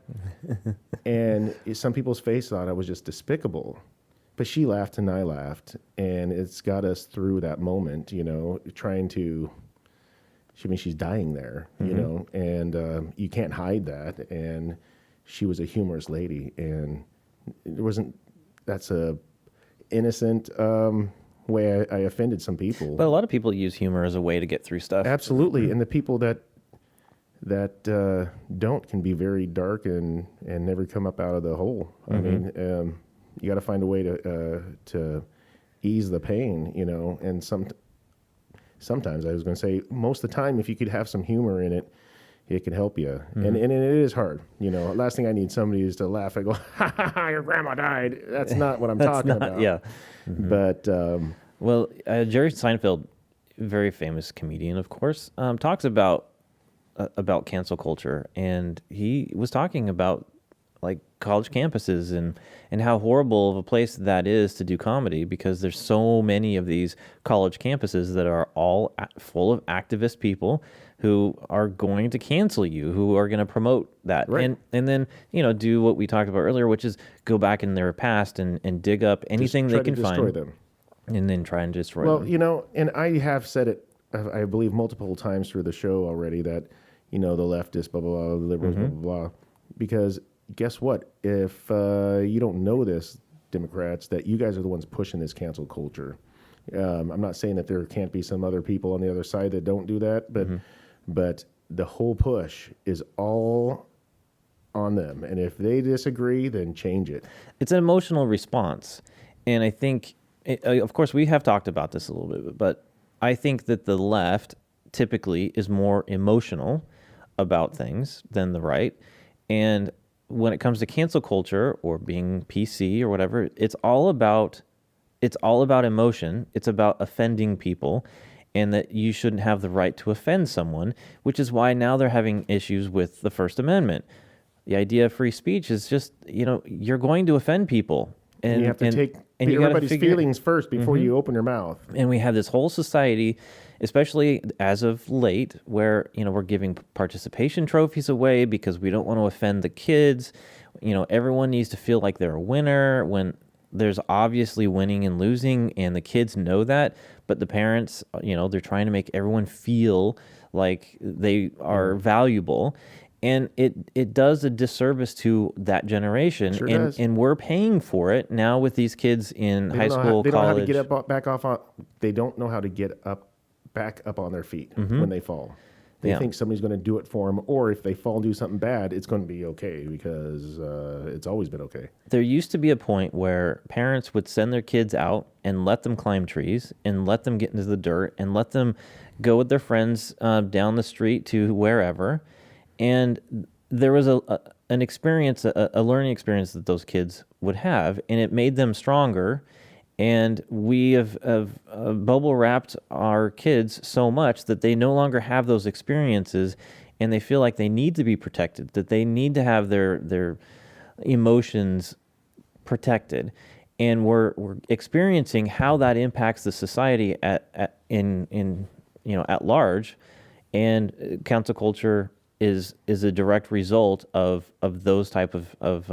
And some people's face thought I was just despicable. But she laughed and I laughed. And it's got us through that moment, trying to... she's dying there, and you can't hide that. And she was a humorous lady. And it wasn't... that's a innocent... way I offended some people. a lot of people use humor as a way to get through stuff. Absolutely. And the people that don't can be very dark and never come up out of the hole. I mean, you got to find a way to ease the pain, and sometimes I was going to say most of the time, if you could have some humor in it, it can help you. And it is hard. Last thing I need somebody is to laugh and go, "Ha ha ha, your grandma died." That's not what I'm talking about. Yeah. But, Jerry Seinfeld, very famous comedian, of course, talks about cancel culture, and he was talking about like college campuses and how horrible of a place that is to do comedy, because there's so many of these college campuses that are all full of activist people who are going to cancel you, who are going to promote that. Right. And then, do what we talked about earlier, which is go back in their past and dig up anything they can find. Them. And then try and destroy them. Well, and I have said it, I believe, multiple times through the show already that, the leftists, blah, blah, blah, the liberals, blah, blah, blah. Because guess what? If you don't know this, Democrats, that you guys are the ones pushing this cancel culture. I'm not saying that there can't be some other people on the other side that don't do that, but the whole push is all on them. And if they disagree, then change it. It's an emotional response. And I think, of course, we have talked about this a little bit, but I think that the left typically is more emotional about things than the right. And when it comes to cancel culture or being PC or whatever, it's all about emotion. It's about offending people, and that you shouldn't have the right to offend someone, which is why now they're having issues with the First Amendment. The idea of free speech is just, you're going to offend people. And you have to take and you everybody's feelings first before you open your mouth. And we have this whole society, especially as of late, where, we're giving participation trophies away because we don't want to offend the kids. Everyone needs to feel like they're a winner when there's obviously winning and losing, and the kids know that. But the parents, they're trying to make everyone feel like they are valuable. And it does a disservice to that generation, Sure and does. and we're paying for it now with these kids in high school, They don't know how to college. get back off. They don't know how to get back up on their feet when they fall. They Yeah. think somebody's going to do it for them, or if they fall and do something bad, it's going to be okay because it's always been okay. There used to be a point where parents would send their kids out and let them climb trees and let them get into the dirt and let them go with their friends down the street to wherever. And there was an experience, a learning experience that those kids would have, and it made them stronger. And we have bubble wrapped our kids so much that they no longer have those experiences, and they feel like they need to be protected, that they need to have their emotions protected. And we're experiencing how that impacts the society at large, and cancel culture is a direct result of those type of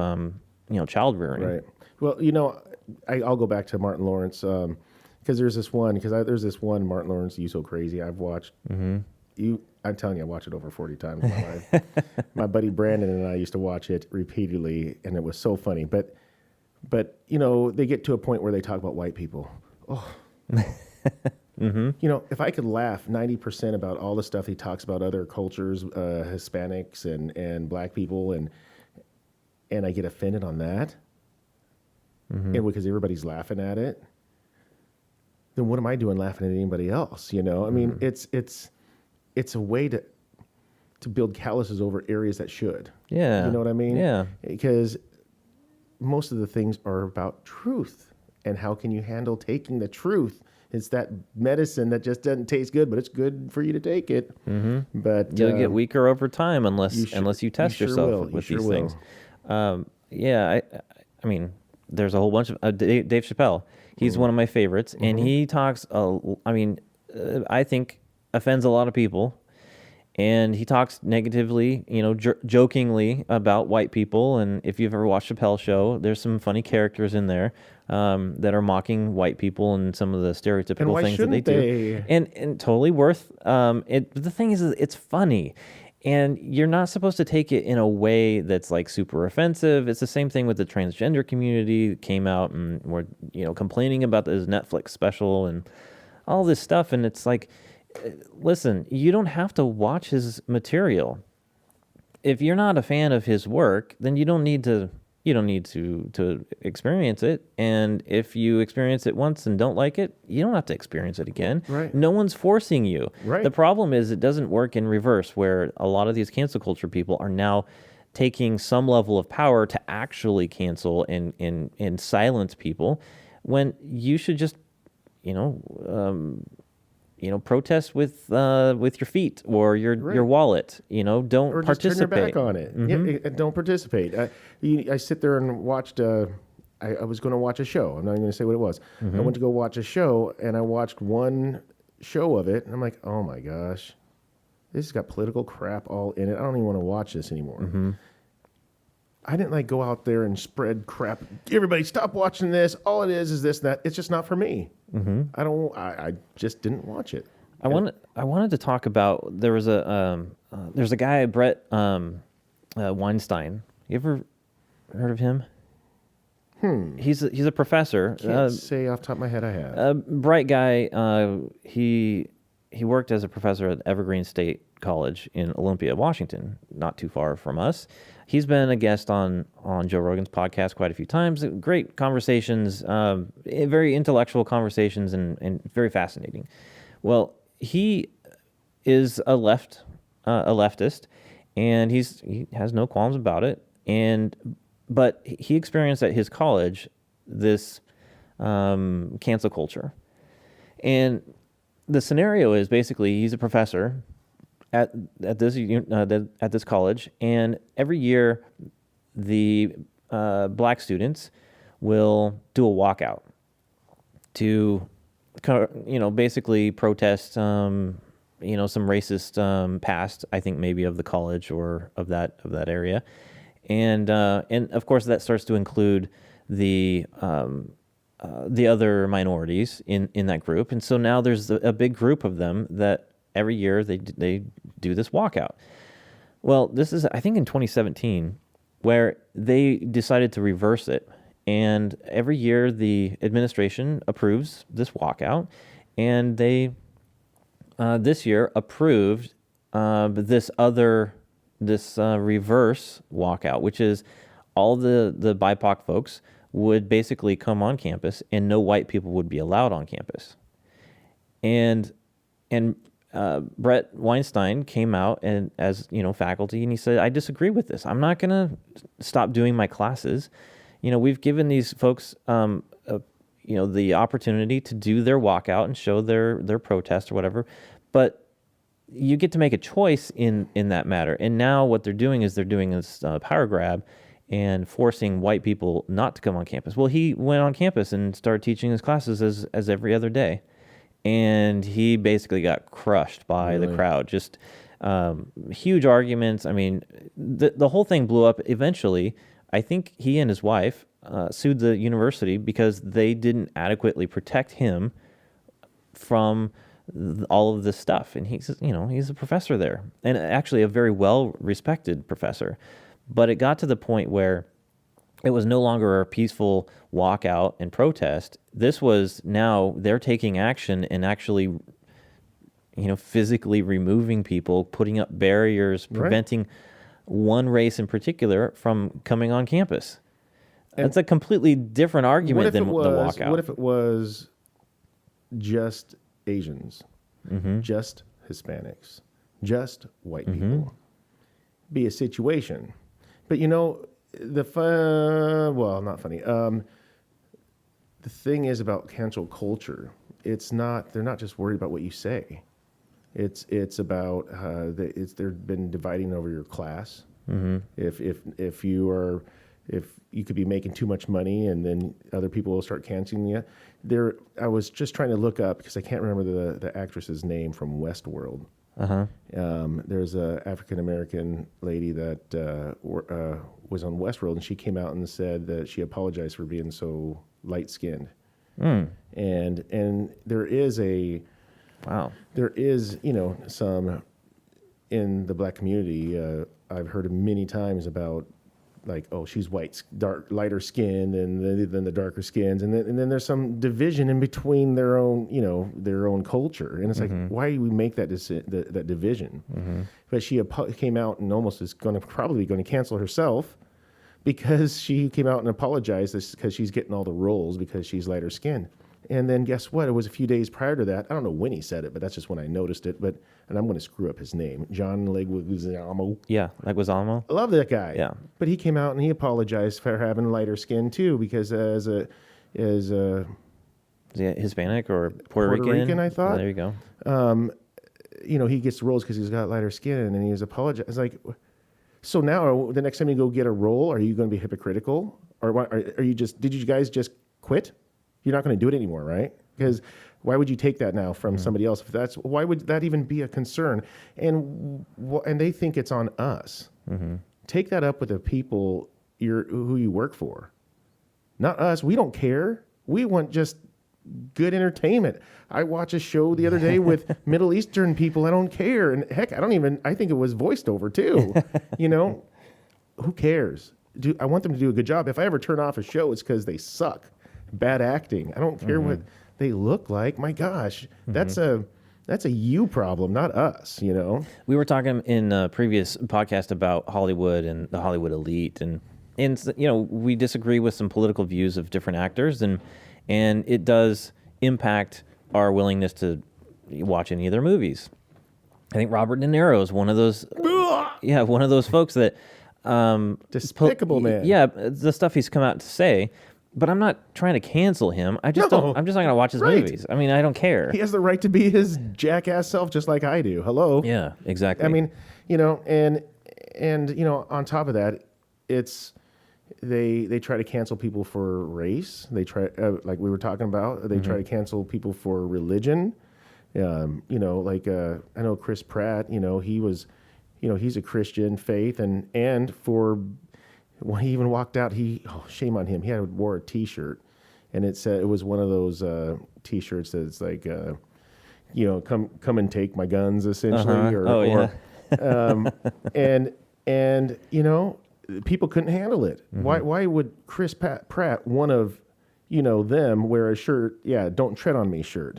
child rearing. Right. Well, I'll go back to Martin Lawrence because there's this one Martin Lawrence, You So Crazy, I've watched. I'm telling you, I watched it over 40 times in my life. My buddy Brandon and I used to watch it repeatedly, and it was so funny. But they get to a point where they talk about white people. Oh. If I could laugh 90% about all the stuff he talks about other cultures, Hispanics and black people, and I get offended on that, and because everybody's laughing at it, then what am I doing laughing at anybody else? I mean, it's a way to build calluses over areas that should. Yeah. You know what I mean? Yeah. Because most of the things are about truth, and how can you handle taking the truth? It's that medicine that just doesn't taste good, but it's good for you to take it. But You'll get weaker over time unless you test you sure yourself will. with You these sure things. I mean, there's a whole bunch of Dave Chappelle. He's one of my favorites, and he talks. I think offends a lot of people, and he talks negatively, jokingly about white people. And if you've ever watched Chappelle's show, there's some funny characters in there that are mocking white people and some of the stereotypical things that they do. And totally worth it. The thing is, it's funny. And you're not supposed to take it in a way that's like super offensive. It's the same thing with the transgender community that came out and were, complaining about this Netflix special and all this stuff. And it's like, listen, you don't have to watch his material. If you're not a fan of his work, then you don't need to experience it. And if you experience it once and don't like it, you don't have to experience it again. Right. No one's forcing you. Right. The problem is it doesn't work in reverse, where a lot of these cancel culture people are now taking some level of power to actually cancel and silence people, when you should just, protest with your feet or your wallet. Don't or just participate. turn your back on it. Yeah, don't participate. I sit there and watched. I was going to watch a show. I'm not even going to say what it was. I went to go watch a show, and I watched one show of it, and I'm like, oh my gosh, this has got political crap all in it. I don't even want to watch this anymore. I didn't go out there and spread crap. Everybody stop watching this. All it is this, that. It's just not for me. I just didn't watch it. I wanted to talk about, there's a guy, Brett Weinstein. You ever heard of him? He's a professor. Can't say off the top of my head I have. A bright guy. He he worked as a professor at Evergreen State College in Olympia, Washington, not too far from us. He's been a guest on Joe Rogan's podcast quite a few times. Great conversations, very intellectual conversations, and very fascinating. Well, he is a leftist, and he has no qualms about it. But he experienced at his college this cancel culture, and the scenario is basically he's a professor at this college, and every year the black students will do a walkout to basically protest some racist past, I think maybe of the college or of that area, and of course that starts to include the other minorities in that group, and so now there's a big group of them that every year they do this walkout. Well, this is I think in 2017 where they decided to reverse it, and every year the administration approves this walkout, and they this year approved this reverse walkout, which is all the BIPOC folks would basically come on campus and no white people would be allowed on campus. And Brett Weinstein came out and as faculty, and he said, I disagree with this. I'm not going to stop doing my classes. We've given these folks the opportunity to do their walkout and show their protest or whatever, but you get to make a choice in that matter. And now what they're doing is they're doing this power grab and forcing white people not to come on campus. Well, he went on campus and started teaching his classes as every other day, and he basically got crushed by the crowd. Just huge arguments. I mean, the whole thing blew up. Eventually, I think he and his wife sued the university because they didn't adequately protect him from all of this stuff. And he's a professor there, and actually a very well-respected professor. But it got to the point where it was no longer a peaceful walkout and protest. This was now they're taking action and actually, physically removing people, putting up barriers, preventing one race in particular from coming on campus. And that's a completely different argument than the walkout. What if it was just Asians, just Hispanics, just white people? Be a situation. But not funny. The thing is about cancel culture. They're not just worried about what you say. It's about they've been dividing over your class. If you could be making too much money, and then other people will start canceling you. I was just trying to look up because I can't remember the actress's name from Westworld. There's a African American lady that was on Westworld, and she came out and said that she apologized for being so light skinned. And there is some in the black community. I've heard many times about like, oh, she's lighter skinned than the darker skins, and then there's some division in between their own culture, and it's like, why do we make that division? But she came out and almost is probably going to cancel herself because she came out and apologized because she's getting all the roles because she's lighter skinned. And then guess what? It was a few days prior to that. I don't know when he said it, but that's just when I noticed it. And I'm going to screw up his name. John Leguizamo. Yeah, Leguizamo. I love that guy. Yeah. But he came out and he apologized for having lighter skin too, because as is he Hispanic or Puerto Rican? I thought. There you go. He gets roles because he's got lighter skin, and he was apologized. It's like, so now the next time you go get a role, are you going to be hypocritical, or what, are you just? Did you guys just quit? You're not going to do it anymore, right? Because why would you take that now from somebody else? Why would that even be a concern? And they think it's on us. Take that up with the people who you work for, not us. We don't care. We want just good entertainment. I watched a show the other day with Middle Eastern people. I don't care, and heck, I think it was voiced over too. Who cares? I want them to do a good job. If I ever turn off a show, it's because they suck. Bad acting. I don't care what they look like. My gosh, that's That's a you problem, not us, you know? We were talking in a previous podcast about Hollywood and the Hollywood elite, and you know, we disagree with some political views of different actors, and it does impact our willingness to watch any of their movies. I think Robert De Niro is one of those, one of those folks that despicable man. Yeah, the stuff he's come out to say. But I'm not trying to cancel him. I'm just not going to watch his movies. I mean, I don't care. He has the right to be his jackass self, just like I do. Hello. Yeah, exactly. I mean, you know, and you know, on top of that, it's they try to cancel people for race. They try, like we were talking about, they try to cancel people for religion. You know, like I know Chris Pratt. You know, he's a Christian faith, and for. When he even walked out, shame on him. He wore a T-shirt, and it said it was one of those T-shirts that's like, you know, come and take my guns, essentially. And you know, people couldn't handle it. Why would Chris Pratt, one of, you know, them, wear a shirt? Yeah, don't tread on me shirt.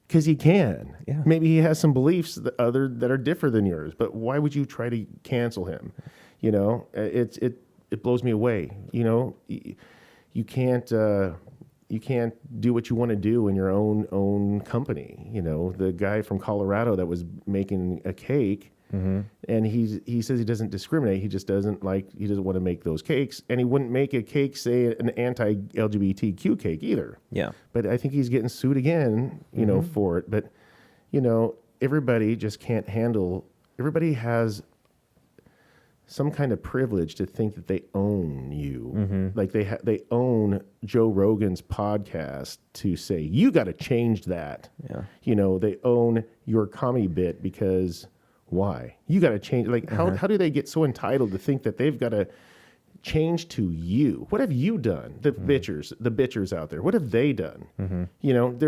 Because he can. Yeah. Maybe he has some beliefs that are different than yours. But why would you try to cancel him? You know, it blows me away. You know, you can't do what you want to do in your own company. You know, the guy from Colorado that was making a cake, and he says he doesn't discriminate. He just doesn't want to make those cakes, and he wouldn't make a cake, say an anti-LGBTQ cake either. Yeah. But I think he's getting sued again, you know, for it. But you know, everybody just can't handle. Everybody has some kind of privilege to think that they own you. Like they own Joe Rogan's podcast to say, you got to change that. Yeah. You know, they own your comedy bit because why? You got to change. Like, how do they get so entitled to think that they've got to change to you? What have you done? The bitchers out there, what have they done? You know,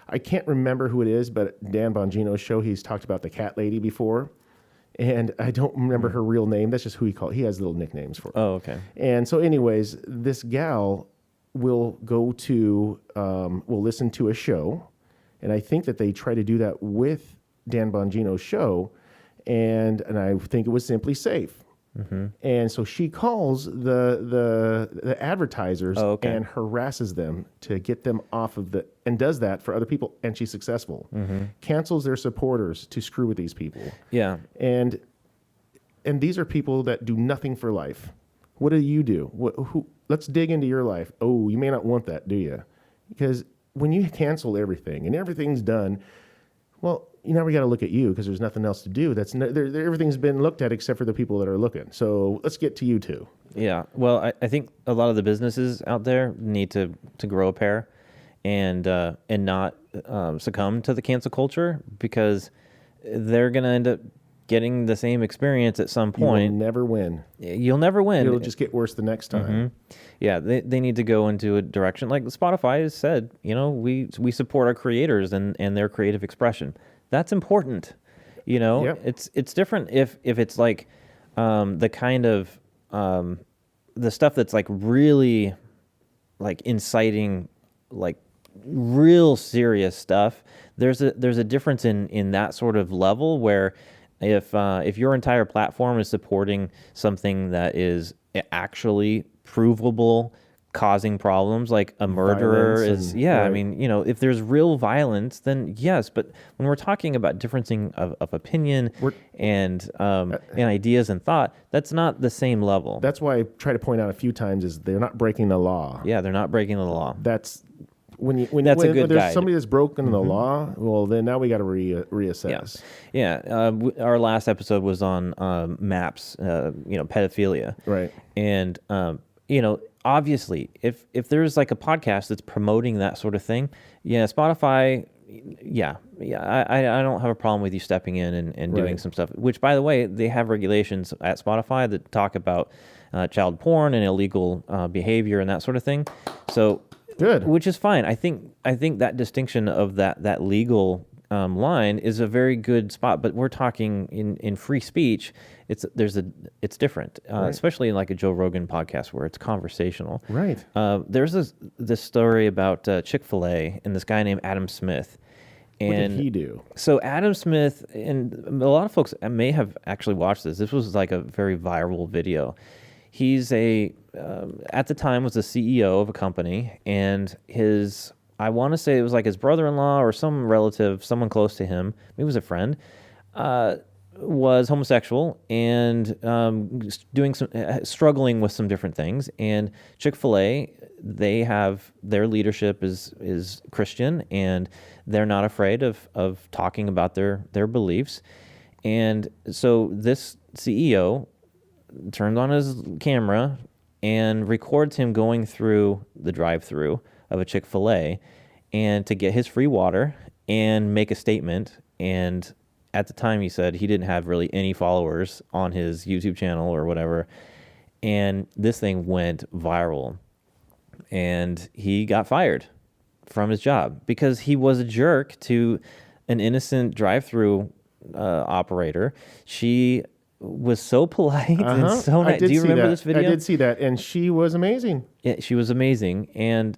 I can't remember who it is, but Dan Bongino's show, he's talked about the cat lady before. And I don't remember her real name. That's just who he has little nicknames for. Oh, okay. And so anyways, this gal will go to, will listen to a show. And I think that they try to do that with Dan Bongino's show. And I think it was Simply Safe. And so she calls the advertisers and harasses them to get them off of and does that for other people, and she's successful. Cancels their supporters to screw with these people. Yeah. And these are people that do nothing for life. What do you do? Let's dig into your life. Oh, you may not want that, do you? Because when you cancel everything and everything's done, well, now we got to look at you because there's nothing else to do. Everything's been looked at except for the people that are looking. So let's get to you too. Yeah. Well, I think a lot of the businesses out there need to grow a pair and not succumb to the cancel culture, because they're going to end up getting the same experience at some point. You'll never win. You'll never win. It'll just get worse the next time. Yeah, they need to go into a direction like Spotify has said. You know, we support our creators and their creative expression. That's important. You know, it's different if it's like the kind of the stuff that's like really like inciting, like real serious stuff. There's a difference in that sort of level where if your entire platform is supporting something that is actually provable, causing problems, like a murderer is, right. I mean, you know, if there's real violence, then yes. But when we're talking about differencing of opinion and ideas and thought, that's not the same level. That's why I try to point out a few times is they're not breaking the law. Yeah, they're not breaking the law. That's when a good there's guide. Somebody that's broken the law, well, then now we got to reassess. Yeah. Our last episode was on MAPS, pedophilia. Right. And, obviously, if there's like a podcast that's promoting that sort of thing, Spotify, I don't have a problem with you stepping in and doing some stuff, which, by the way, they have regulations at Spotify that talk about child porn and illegal behavior and that sort of thing. So, good. Which is fine. I think that distinction of that legal line is a very good spot. But we're talking in free speech. It's different, especially in like a Joe Rogan podcast where it's conversational. Right. There's this story about Chick-fil-A and this guy named Adam Smith, What did he do? So Adam Smith, and a lot of folks may have actually watched this. This was like a very viral video. He's at the time was the CEO of a company, and I want to say it was like his brother-in-law or some relative, someone close to him, maybe it was a friend, was homosexual and struggling with some different things. And Chick-fil-A, their leadership is Christian, and they're not afraid of talking about their beliefs. And so this CEO turned on his camera and records him going through the drive-through of a Chick-fil-A and to get his free water and make a statement. And at the time, he said he didn't have really any followers on his YouTube channel or whatever. And this thing went viral. And he got fired from his job because he was a jerk to an innocent drive-through operator. She was so polite and so nice. Do you remember this video? I did see that, and she was amazing. Yeah, she was amazing. And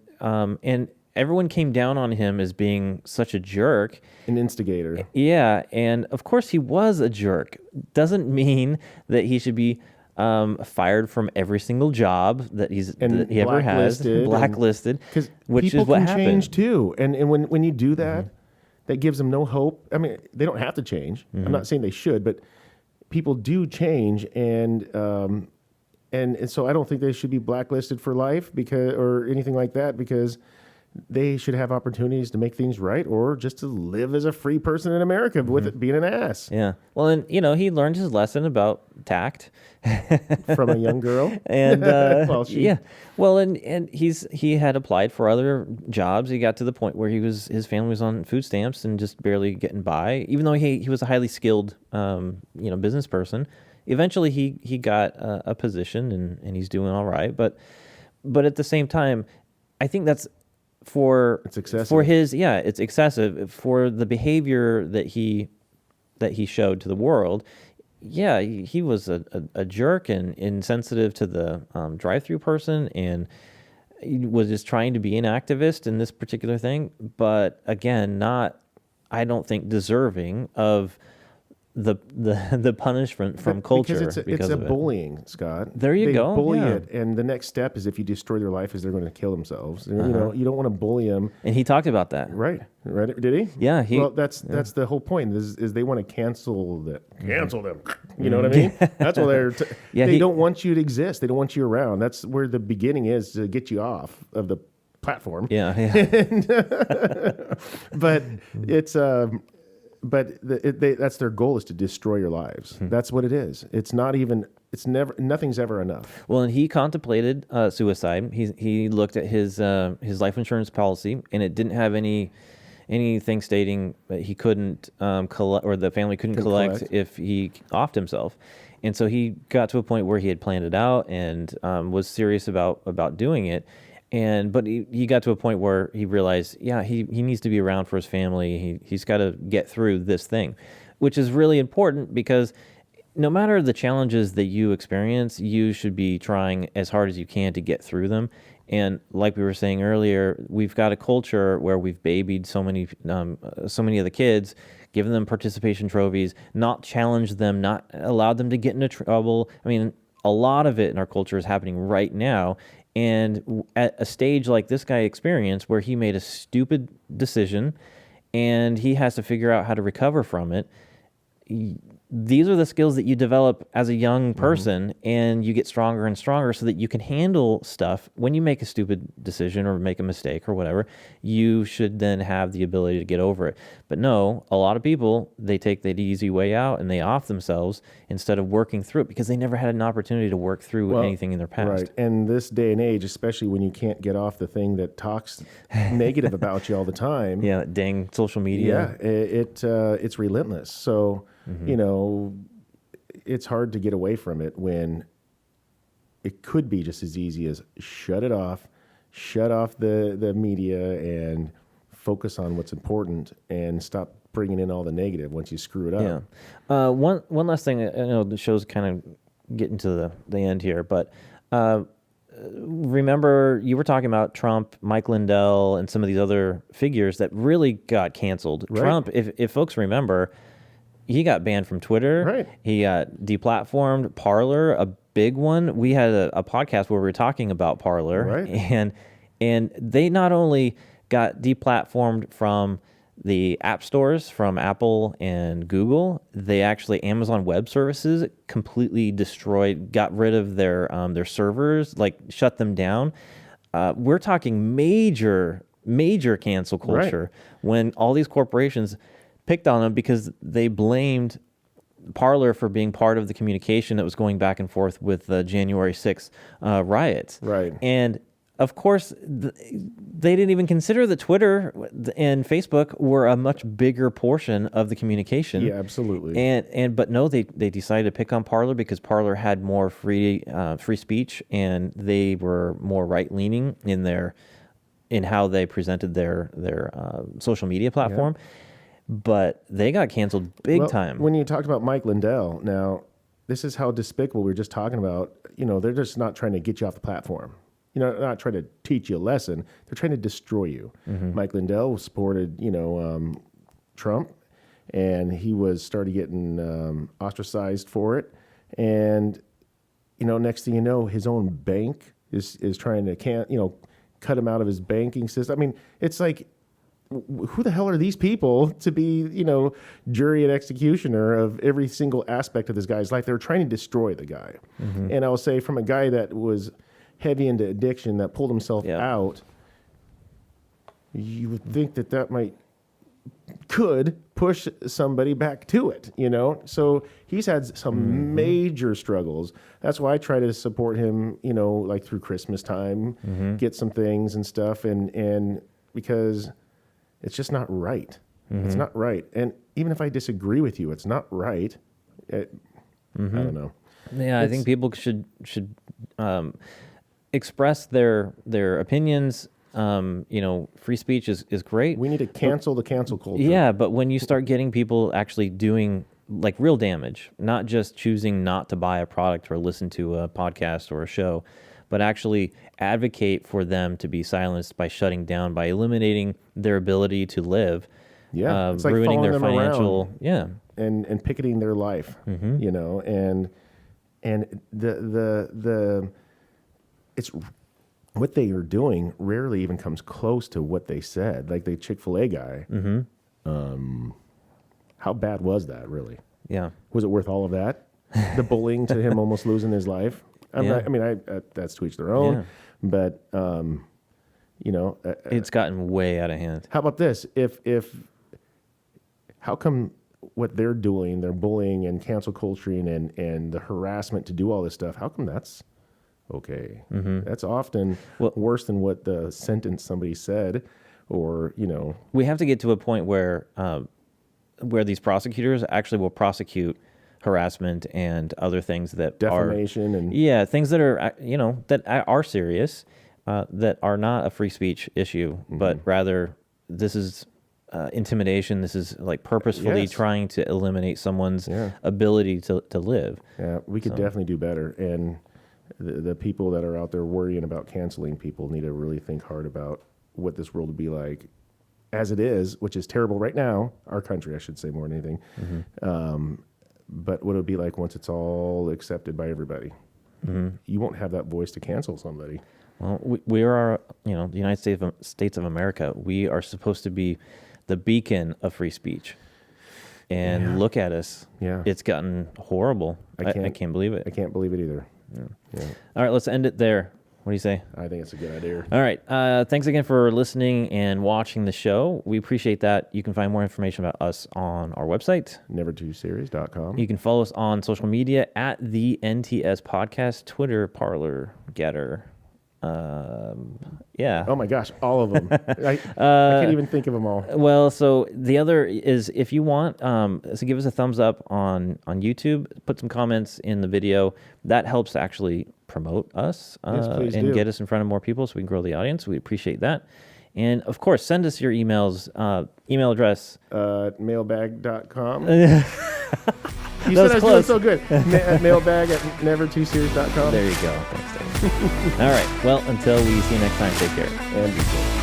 everyone came down on him as being such a jerk. An instigator. Yeah, and of course he was a jerk. Doesn't mean that he should be fired from every single job that he ever has. Blacklisted. Because which is what happened. Change too. And when you do that, that gives them no hope. I mean, they don't have to change. I'm not saying they should, but people do change, and so I don't think they should be blacklisted for life or anything like that, because they should have opportunities to make things right, or just to live as a free person in America with it being an ass. Yeah. Well, and he learned his lesson about tact from a young girl. And yeah. Well, and he had applied for other jobs. He got to the point where his family was on food stamps and just barely getting by, even though he was a highly skilled business person. Eventually he got a position, and he's doing all right, but at the same time, I think that's it's excessive. It's excessive for the behavior that he showed to the world. Yeah, he was a jerk and insensitive to the drive-through person, and he was just trying to be an activist in this particular thing. But again, I don't think deserving of the punishment from culture because it's bullying, Scott. There you go. They bully it, and the next step is if you destroy their life, is they're going to kill themselves. You don't want to bully them. And he talked about that. Right? Did he? Yeah. Well, that's the whole point. Is they want to cancel them. You know what I mean? That's why they don't want you to exist. They don't want you around. That's where the beginning is, to get you off of the platform. Yeah. But it's. That's their goal, is to destroy your lives. That's what it is. Nothing's ever enough. Well, and he contemplated suicide. He looked at his life insurance policy, and it didn't have anything stating that he couldn't collect, or the family couldn't collect if he offed himself. And so he got to a point where he had planned it out and was serious about doing it. But he got to a point where he realized, he needs to be around for his family. He's got to get through this thing, which is really important, because no matter the challenges that you experience, you should be trying as hard as you can to get through them. And like we were saying earlier, we've got a culture where we've babied so many of the kids, given them participation trophies, not challenged them, not allowed them to get into trouble. I mean, a lot of it in our culture is happening right now. And at a stage like this guy experienced, where he made a stupid decision and he has to figure out how to recover from it, these are the skills that you develop as a young person, and you get stronger and stronger so that you can handle stuff. When you make a stupid decision or make a mistake or whatever, you should then have the ability to get over it. But no, a lot of people, they take the easy way out and they off themselves instead of working through it, because they never had an opportunity to work through anything in their past. Right. And this day and age, especially when you can't get off the thing that talks negative about you all the time. Yeah, dang social media. Yeah, it's relentless. So, it's hard to get away from it when it could be just as easy as shut off the media and focus on what's important and stop bringing in all the negative once you screw it up. Yeah. One last thing. I know the show's kind of getting to the end here, but remember you were talking about Trump, Mike Lindell, and some of these other figures that really got canceled. Right. Trump, if folks remember, he got banned from Twitter. Right. He got deplatformed. Parler, a big one. We had a podcast where we were talking about Parler, Right. and they not only got deplatformed from the app stores from Apple and Google, they actually Amazon Web Services completely destroyed, got rid of their servers, like shut them down. We're talking major cancel culture when all these corporations picked on them because they blamed Parler for being part of the communication that was going back and forth with the January 6th riots. Right. And of course, they didn't even consider that Twitter and Facebook were a much bigger portion of the communication. Yeah, absolutely. But no, they decided to pick on Parler because Parler had more free speech, and they were more right leaning in how they presented their social media platform. Yeah. But they got canceled big time. When you talked about Mike Lindell, now this is how despicable we were just talking about. They're just not trying to get you off the platform. Not trying to teach you a lesson. They're trying to destroy you. Mm-hmm. Mike Lindell supported, Trump, and he started getting ostracized for it. And, next thing you know, his own bank is trying to cut him out of his banking system. I mean, it's like, who the hell are these people to be, jury and executioner of every single aspect of this guy's life? They're trying to destroy the guy. Mm-hmm. And I'll say, from a guy that was heavy into addiction, that pulled himself out, you would think that could push somebody back to it, So he's had some major struggles. That's why I try to support him, like through Christmas time, get some things and stuff, and because it's just not right. Mm-hmm. It's not right. And even if I disagree with you, it's not right. I don't know. Yeah, I think people should express their opinions. Free speech is great. We need to cancel the cancel culture. Yeah, but when you start getting people actually doing like real damage, not just choosing not to buy a product or listen to a podcast or a show, but actually advocate for them to be silenced by shutting down, by eliminating their ability to live. Yeah, it's like ruining their them financial. Around, yeah, and picketing their life. Mm-hmm. And the it's what they are doing rarely even comes close to what they said. Like the Chick-fil-A guy. Mm-hmm. How bad was that, really? Yeah. Was it worth all of that? The bullying to him almost losing his life? That's to each their own. Yeah. But, it's gotten way out of hand. How about this? How come what they're doing, their bullying and cancel culturing and the harassment to do all this stuff, how come that's okay? Mm-hmm. That's often worse than what the sentence somebody said, or, We have to get to a point where these prosecutors actually will prosecute harassment and other things that defamation things that are that are serious, that are not a free speech issue, but rather this is intimidation. This is like purposefully trying to eliminate someone's ability to live. Yeah, we could definitely do better. And the people that are out there worrying about canceling people need to really think hard about what this world would be like as it is, which is terrible right now. Our country, I should say, more than anything. Mm-hmm. But what it would be like once it's all accepted by everybody. Mm-hmm. You won't have that voice to cancel somebody. Well, we are, the United States of America. We are supposed to be the beacon of free speech. And look at us. Yeah. It's gotten horrible. I can't believe it. I can't believe it either. Yeah. All right, let's end it there. What do you say? I think it's a good idea. All right. Thanks again for listening and watching the show. We appreciate that. You can find more information about us on our website, never2series.com. You can follow us on social media at the NTS Podcast, Twitter, Parler, Gettr. Oh my gosh, all of them. I can't even think of them all. Well, so the other is, if you want, so give us a thumbs up on YouTube, put some comments in the video. That helps to actually promote us and get us in front of more people so we can grow the audience. We appreciate that. And of course, send us your emails, email address. Mailbag.com. You said I was doing so good. Mailbag at never2series.com. There you go. Thanks, David. All right. Well, until we see you next time, take care. And be safe.